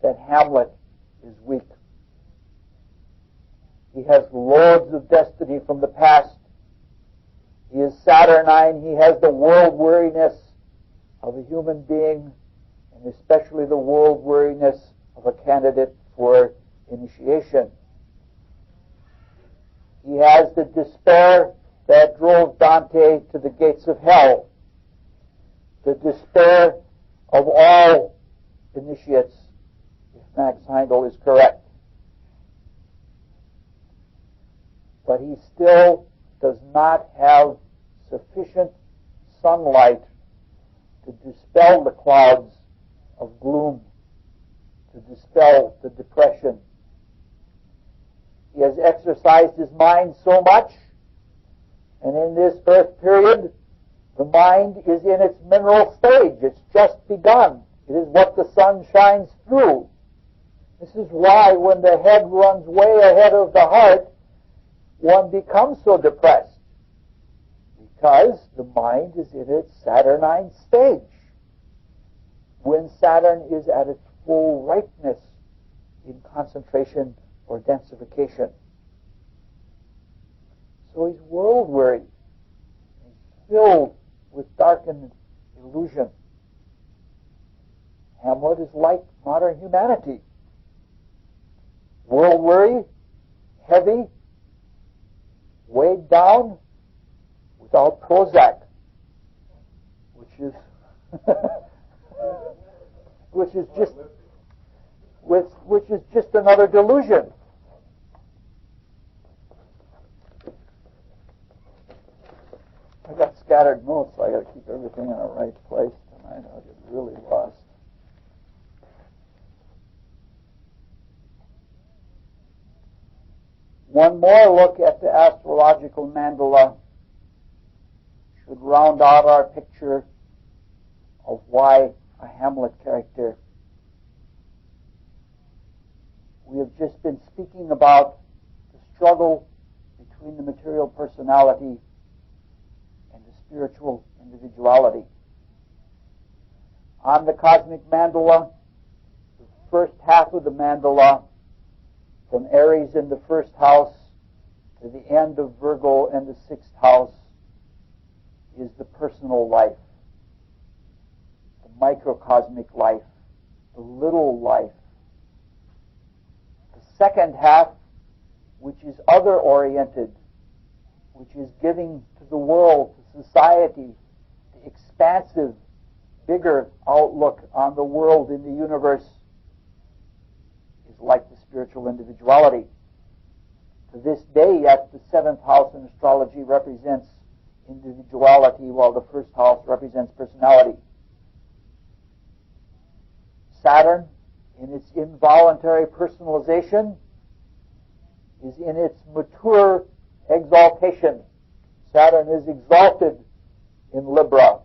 that Hamlet is weak. He has loads of destiny from the past. He is Saturnine. He has the world weariness of a human being, and especially the world weariness of a candidate for initiation. He has the despair that drove Dante to the gates of hell, the despair of all initiates, if Max Heindel is correct. But he still does not have sufficient sunlight to dispel the clouds of gloom, to dispel the depression. He has exercised his mind so much, and in this earth period, the mind is in its mineral stage. It's just begun. It is what the sun shines through. This is why when the head runs way ahead of the heart, one becomes so depressed, because the mind is in its Saturnine stage. When Saturn is at its full ripeness in concentration or densification. So he's world weary. He's filled with darkened illusion. Hamlet is like modern humanity. World weary, heavy, weighed down, without Prozac, which is just another delusion. I got scattered notes, so I got to keep everything in the right place tonight. I'll get really lost. One more look at the astrological mandala should round out our picture of why a Hamlet character. We have just been speaking about the struggle between the material personality and the spiritual individuality. On the cosmic mandala, the first half of the mandala, from Aries in the first house to the end of Virgo and the sixth house, is the personal life, the microcosmic life, the little life. The second half, which is other-oriented, which is giving to the world, to society, the expansive, bigger outlook on the world in the universe, is like the spiritual individuality. To this day, yet, the seventh house in astrology represents individuality, while the first house represents personality. Saturn, in its involuntary personalization, is in its mature exaltation. Saturn is exalted in Libra.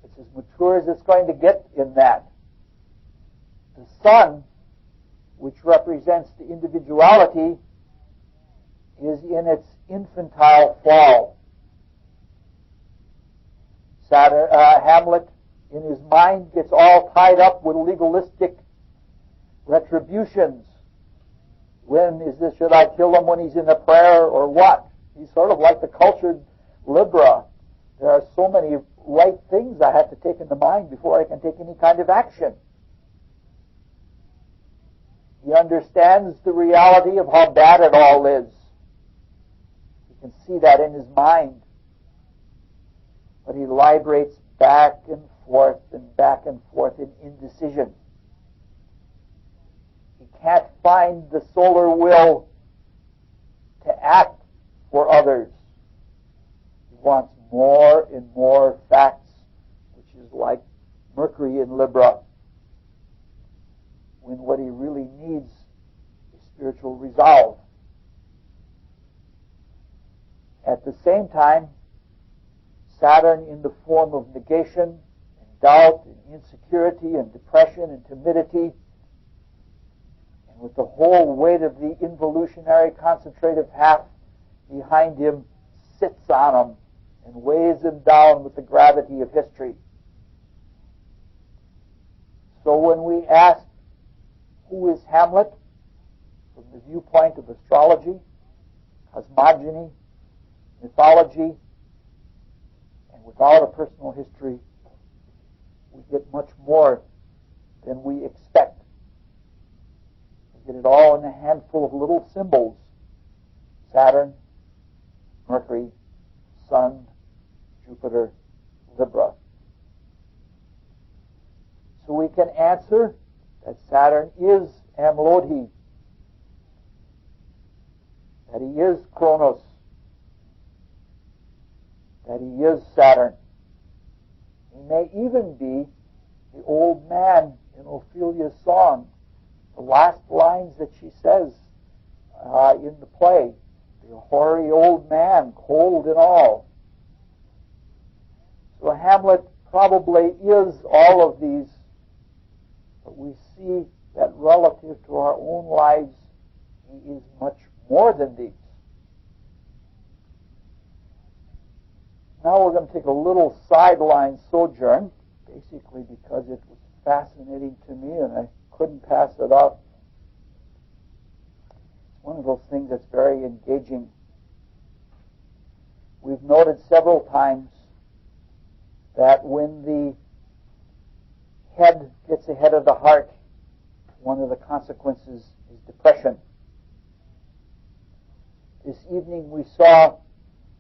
It's as mature as it's going to get in that. The Sun, which represents the individuality, is in its infantile fall. Hamlet in his mind gets all tied up with legalistic retributions. When is this? Should I kill him when he's in the prayer or what? He's sort of like the cultured Libra. There are so many right things I have to take into mind before I can take any kind of action. He understands the reality of how bad it all is. He can see that in his mind. But he vibrates back and forth in indecision. He can't find the solar will to act for others. He wants more and more facts, which is like Mercury in Libra, when what he really needs is spiritual resolve. At the same time, Saturn in the form of negation and doubt and insecurity and depression and timidity, and with the whole weight of the involutionary concentrative half behind him, sits on him and weighs him down with the gravity of history. So when we ask, who is Hamlet, from the viewpoint of astrology, cosmogony, mythology, and without a personal history, we get much more than we expect. We get it all in a handful of little symbols: Saturn, Mercury, Sun, Jupiter, Libra. So we can answer that Saturn is Amlodhi, that he is Kronos, that he is Saturn. He may even be the old man in Ophelia's song, the last lines that she says in the play, the hoary old man, cold and all. So Hamlet probably is all of these, but we see that relative to our own lives, he is much more than these. Now we're going to take a little sideline sojourn, basically because it was fascinating to me and I couldn't pass it up. It's one of those things that's very engaging. We've noted several times that when the head gets ahead of the heart, one of the consequences is depression. This evening we saw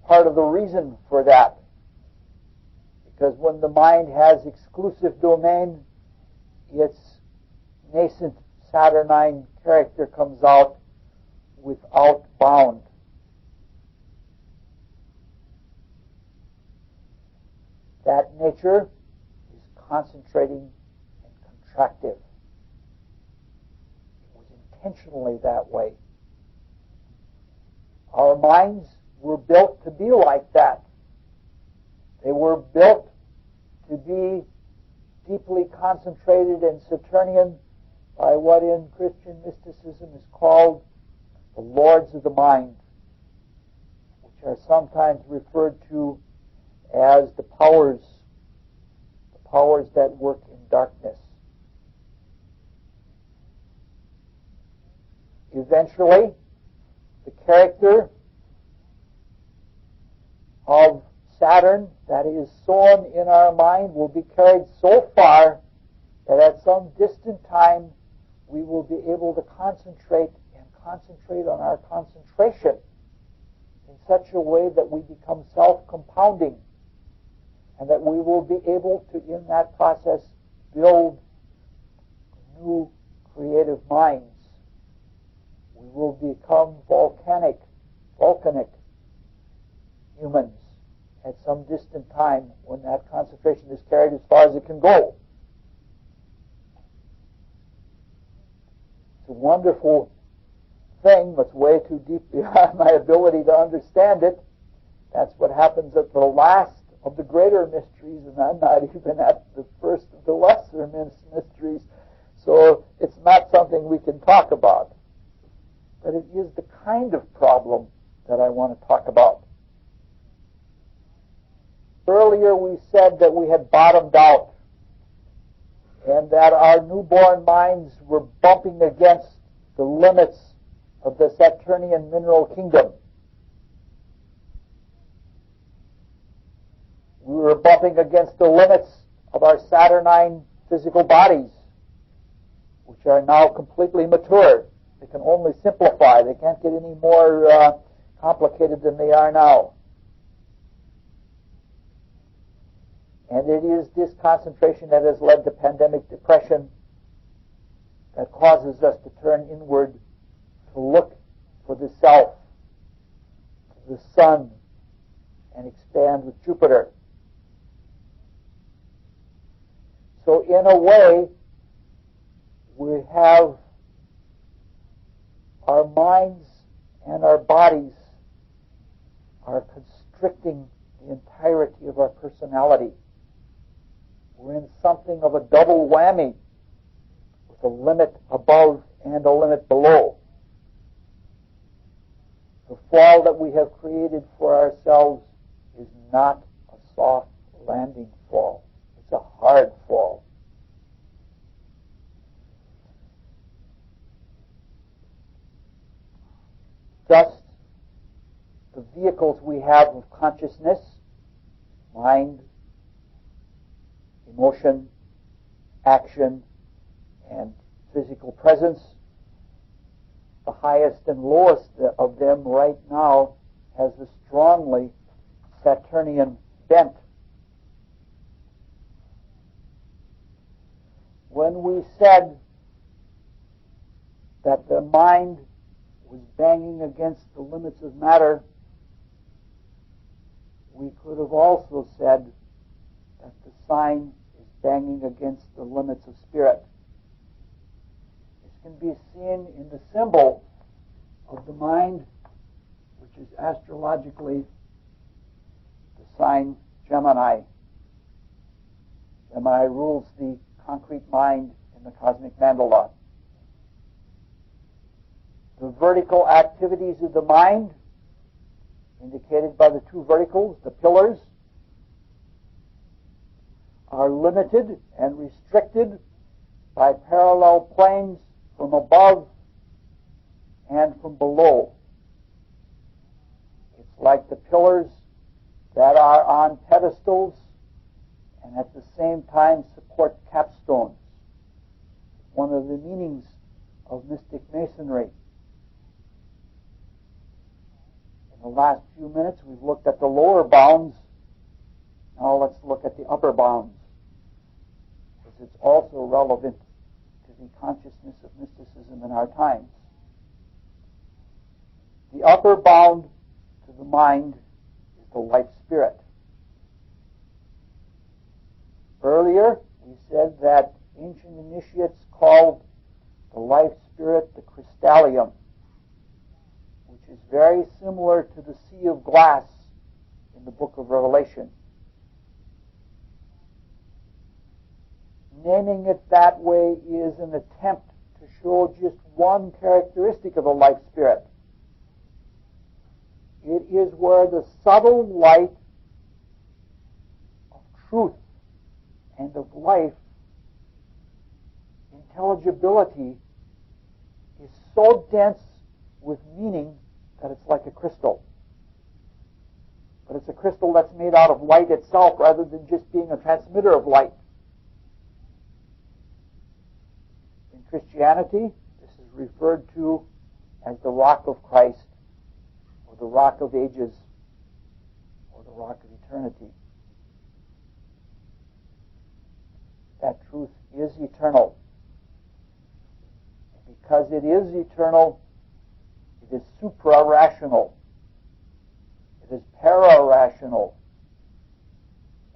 part of the reason for that, because when the mind has exclusive domain, its nascent Saturnine character comes out without bound. That nature is concentrating and contractive. It was intentionally that way. Our minds were built to be like that. They were built to be deeply concentrated and Saturnian by what in Christian mysticism is called the lords of the mind, which are sometimes referred to as the powers that work in darkness. Eventually, the character of Saturn that is sown in our mind will be carried so far that at some distant time we will be able to concentrate on our concentration in such a way that we become self-compounding, and that we will be able to, in that process, build new creative minds. We will become volcanic humans at some distant time when that concentration is carried as far as it can go. It's a wonderful thing, but it's way too deep beyond my ability to understand it. That's what happens at the last of the greater mysteries, and I'm not even at the first of the lesser mysteries, so it's not something we can talk about. But it is the kind of problem that I want to talk about. Earlier we said that we had bottomed out and that our newborn minds were bumping against the limits of the Saturnian mineral kingdom. We were bumping against the limits of our Saturnine physical bodies, which are now completely matured. They can only simplify. They can't get any more complicated than they are now. And it is this concentration that has led to pandemic depression that causes us to turn inward, to look for the self, the sun, and expand with Jupiter. So in a way, we have our minds and our bodies are constricting the entirety of our personality. We're in something of a double whammy, with a limit above and a limit below. The fall that we have created for ourselves is not a soft landing fall. It's a hard fall. Thus, the vehicles we have of consciousness, mind, emotion, action, and physical presence, the highest and lowest of them right now has a strongly Saturnian bent. When we said that the mind was banging against the limits of matter, we could have also said that the sign is banging against the limits of spirit. This can be seen in the symbol of the mind, which is astrologically the sign Gemini. Gemini rules the concrete mind in the cosmic mandala. The vertical activities of the mind, indicated by the two verticals, the pillars, are limited and restricted by parallel planes from above and from below. It's like the pillars that are on pedestals and at the same time support capstones. One of the meanings of mystic masonry. In the last few minutes, we've looked at the lower bounds. Now let's look at the upper bounds, because it's also relevant to the consciousness of mysticism in our times. The upper bound to the mind is the life spirit. Earlier, we said that ancient initiates called the life spirit the crystallium, which is very similar to the sea of glass in the book of Revelation. Naming it that way is an attempt to show just one characteristic of the life spirit. It is where the subtle light of truth and of life, intelligibility, is so dense with meaning that it's like a crystal. But it's a crystal that's made out of light itself rather than just being a transmitter of light. In Christianity, this is referred to as the rock of Christ, or the rock of ages, or the rock of eternity. That truth is eternal. And because it is eternal, it is supra-rational. It is para-rational.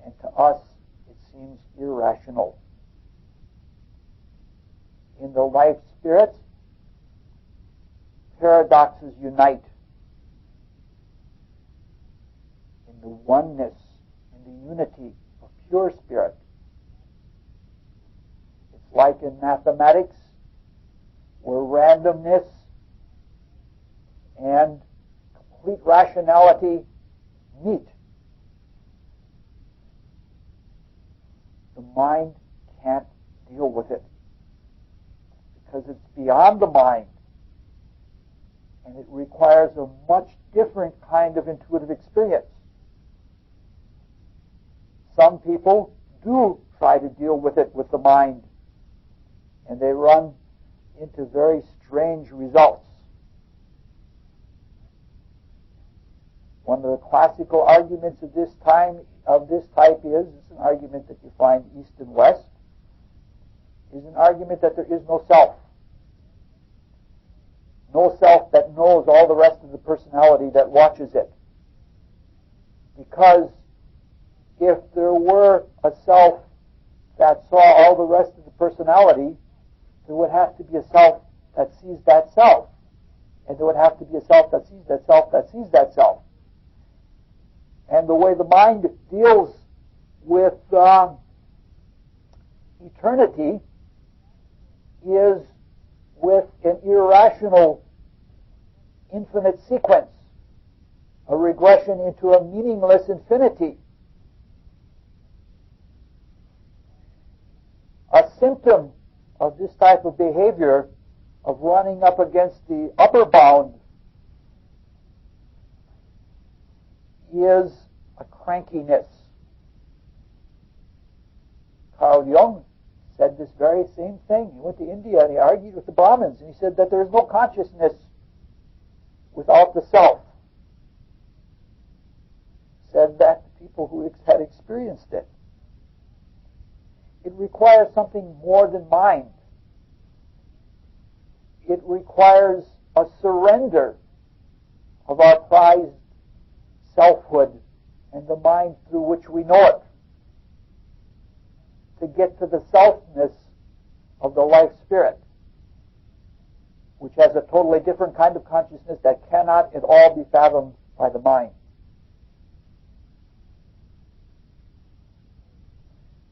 And to us, it seems irrational. In the life spirit, paradoxes unite in the oneness, in the unity of pure spirit. It's like in mathematics, where randomness and complete rationality meet. The mind can't deal with it, because it's beyond the mind, and it requires a much different kind of intuitive experience. Some people do try to deal with it with the mind, and they run into very strange results. One of the classical arguments of this type is, it's an argument that you find east and west, is an argument that there is no self. No self that knows all the rest of the personality that watches it. Because if there were a self that saw all the rest of the personality, there would have to be a self that sees that self. And there would have to be a self that sees that self that sees that self. And the way the mind deals with eternity is with an irrational infinite sequence, a regression into a meaningless infinity. A symptom of this type of behavior, of running up against the upper bound, is a crankiness. Carl Jung said this very same thing. He went to India and he argued with the Brahmins, and he said that there is no consciousness without the self. Said that to people who had experienced it. It requires something more than mind. It requires a surrender of our prized selfhood and the mind through which we know it, to get to the selfness of the life spirit, which has a totally different kind of consciousness that cannot at all be fathomed by the mind.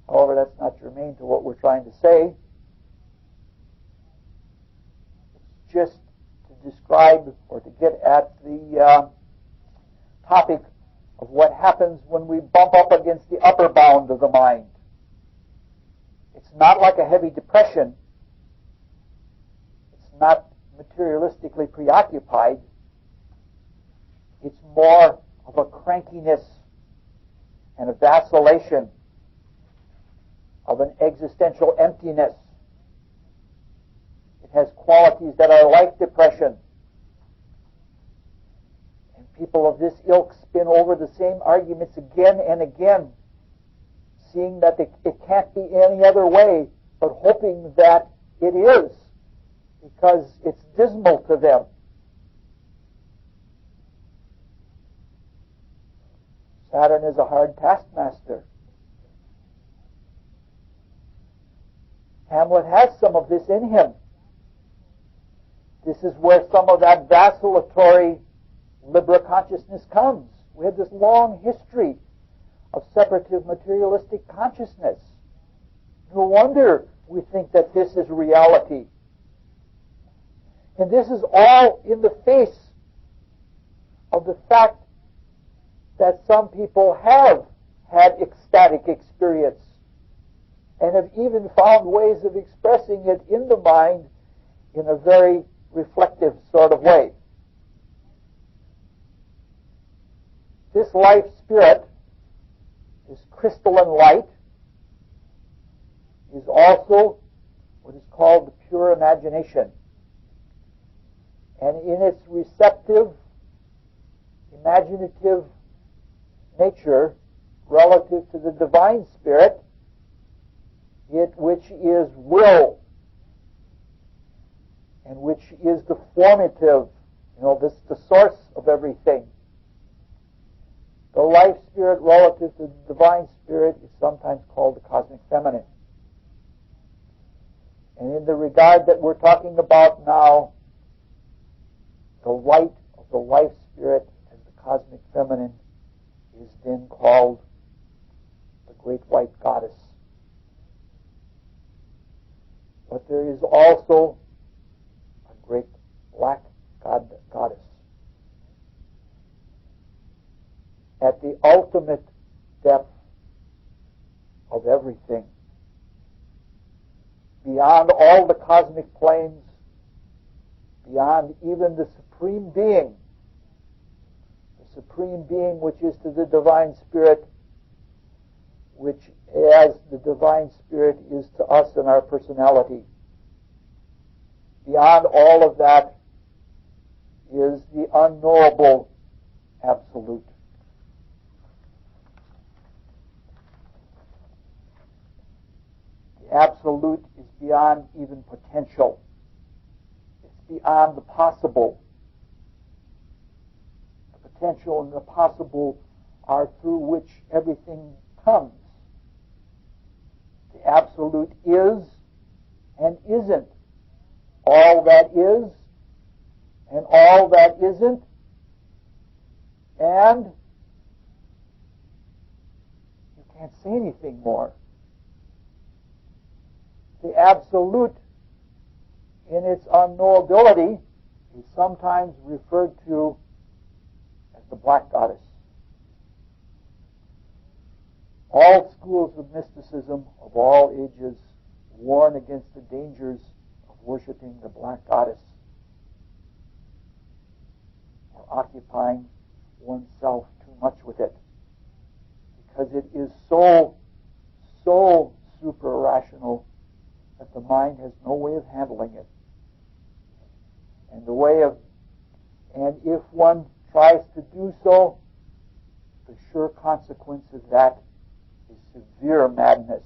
However, that's not germane to what we're trying to say. It's just to describe or to get at the topic of what happens when we bump up against the upper bound of the mind. It's not like a heavy depression. It's not materialistically preoccupied. It's more of a crankiness and a vacillation, of an existential emptiness. It has qualities that are like depression. And people of this ilk spin over the same arguments again and again, seeing that it can't be any other way, but hoping that it is, because it's dismal to them. Saturn is a hard taskmaster. Hamlet has some of this in him. This is where some of that vacillatory Libra consciousness comes. We have this long history of separative materialistic consciousness. No wonder we think that this is reality. And this is all in the face of the fact that some people have had ecstatic experience and have even found ways of expressing it in the mind in a very reflective sort of way. This life spirit, this crystalline light, is also what is called the pure imagination. And in its receptive, imaginative nature relative to the divine spirit, it which is will and which is the formative, this the source of everything. The life spirit relative to the divine spirit is sometimes called the cosmic feminine. And in the regard that we're talking about now, the light of the life spirit as the cosmic feminine is then called the great white goddess. But there is also a great black goddess. At the ultimate depth of everything, beyond all the cosmic planes, beyond even the Supreme Being which is to the Divine Spirit, which as the Divine Spirit is to us in our personality. Beyond all of that is the unknowable Absolute. The Absolute is beyond even potential. It's beyond the possible. The potential and the possible are through which everything comes. The Absolute is and isn't. All that is and all that isn't, and you can't say anything more. The Absolute, in its unknowability, is sometimes referred to as the Black Goddess. All schools of mysticism of all ages warn against the dangers of worshiping the Black Goddess or occupying oneself too much with it, because it is so super rational that the mind has no way of handling it. And if one tries to do so, the sure consequence of that is severe madness.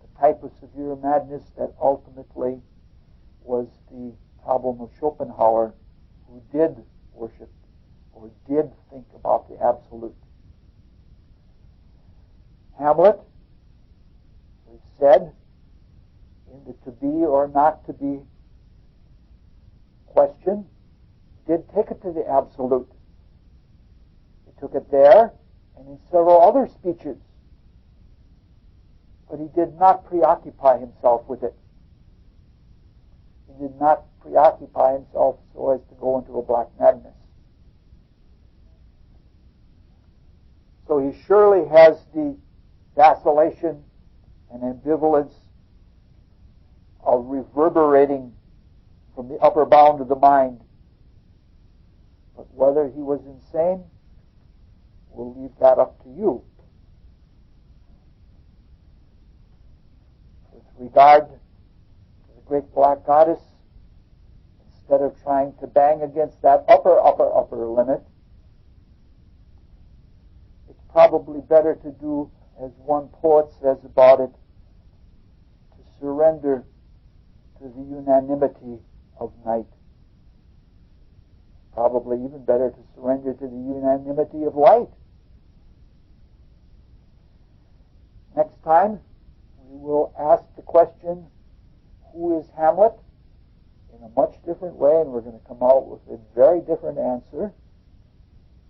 The type of severe madness that ultimately was the problem of Schopenhauer, who did worship or did think about the Absolute. Hamlet, we've said, in the to be or not to be question, did take it to the Absolute. He took it there and in several other speeches. But he did not preoccupy himself with it. He did not preoccupy himself so as to go into a black madness. So he surely has the vacillation and ambivalence of reverberating from the upper bound of the mind. But whether he was insane, we'll leave that up to you. With regard to the great Black Goddess, instead of trying to bang against that upper limit, it's probably better to do, as one poet says about it, to surrender to the unanimity of night. Probably even better to surrender to the unanimity of light. Next time, we will ask the question, who is Hamlet? In a much different way, and we're going to come out with a very different answer.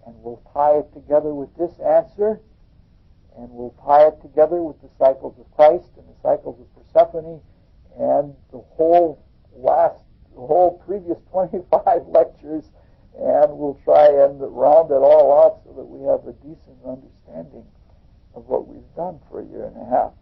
And we'll tie it together with this answer, and we'll tie it together with the cycles of Christ and the cycles of Persephone, and the whole previous 25 lectures, and we'll try and round it all out so that we have a decent understanding of what we've done for a year and a half.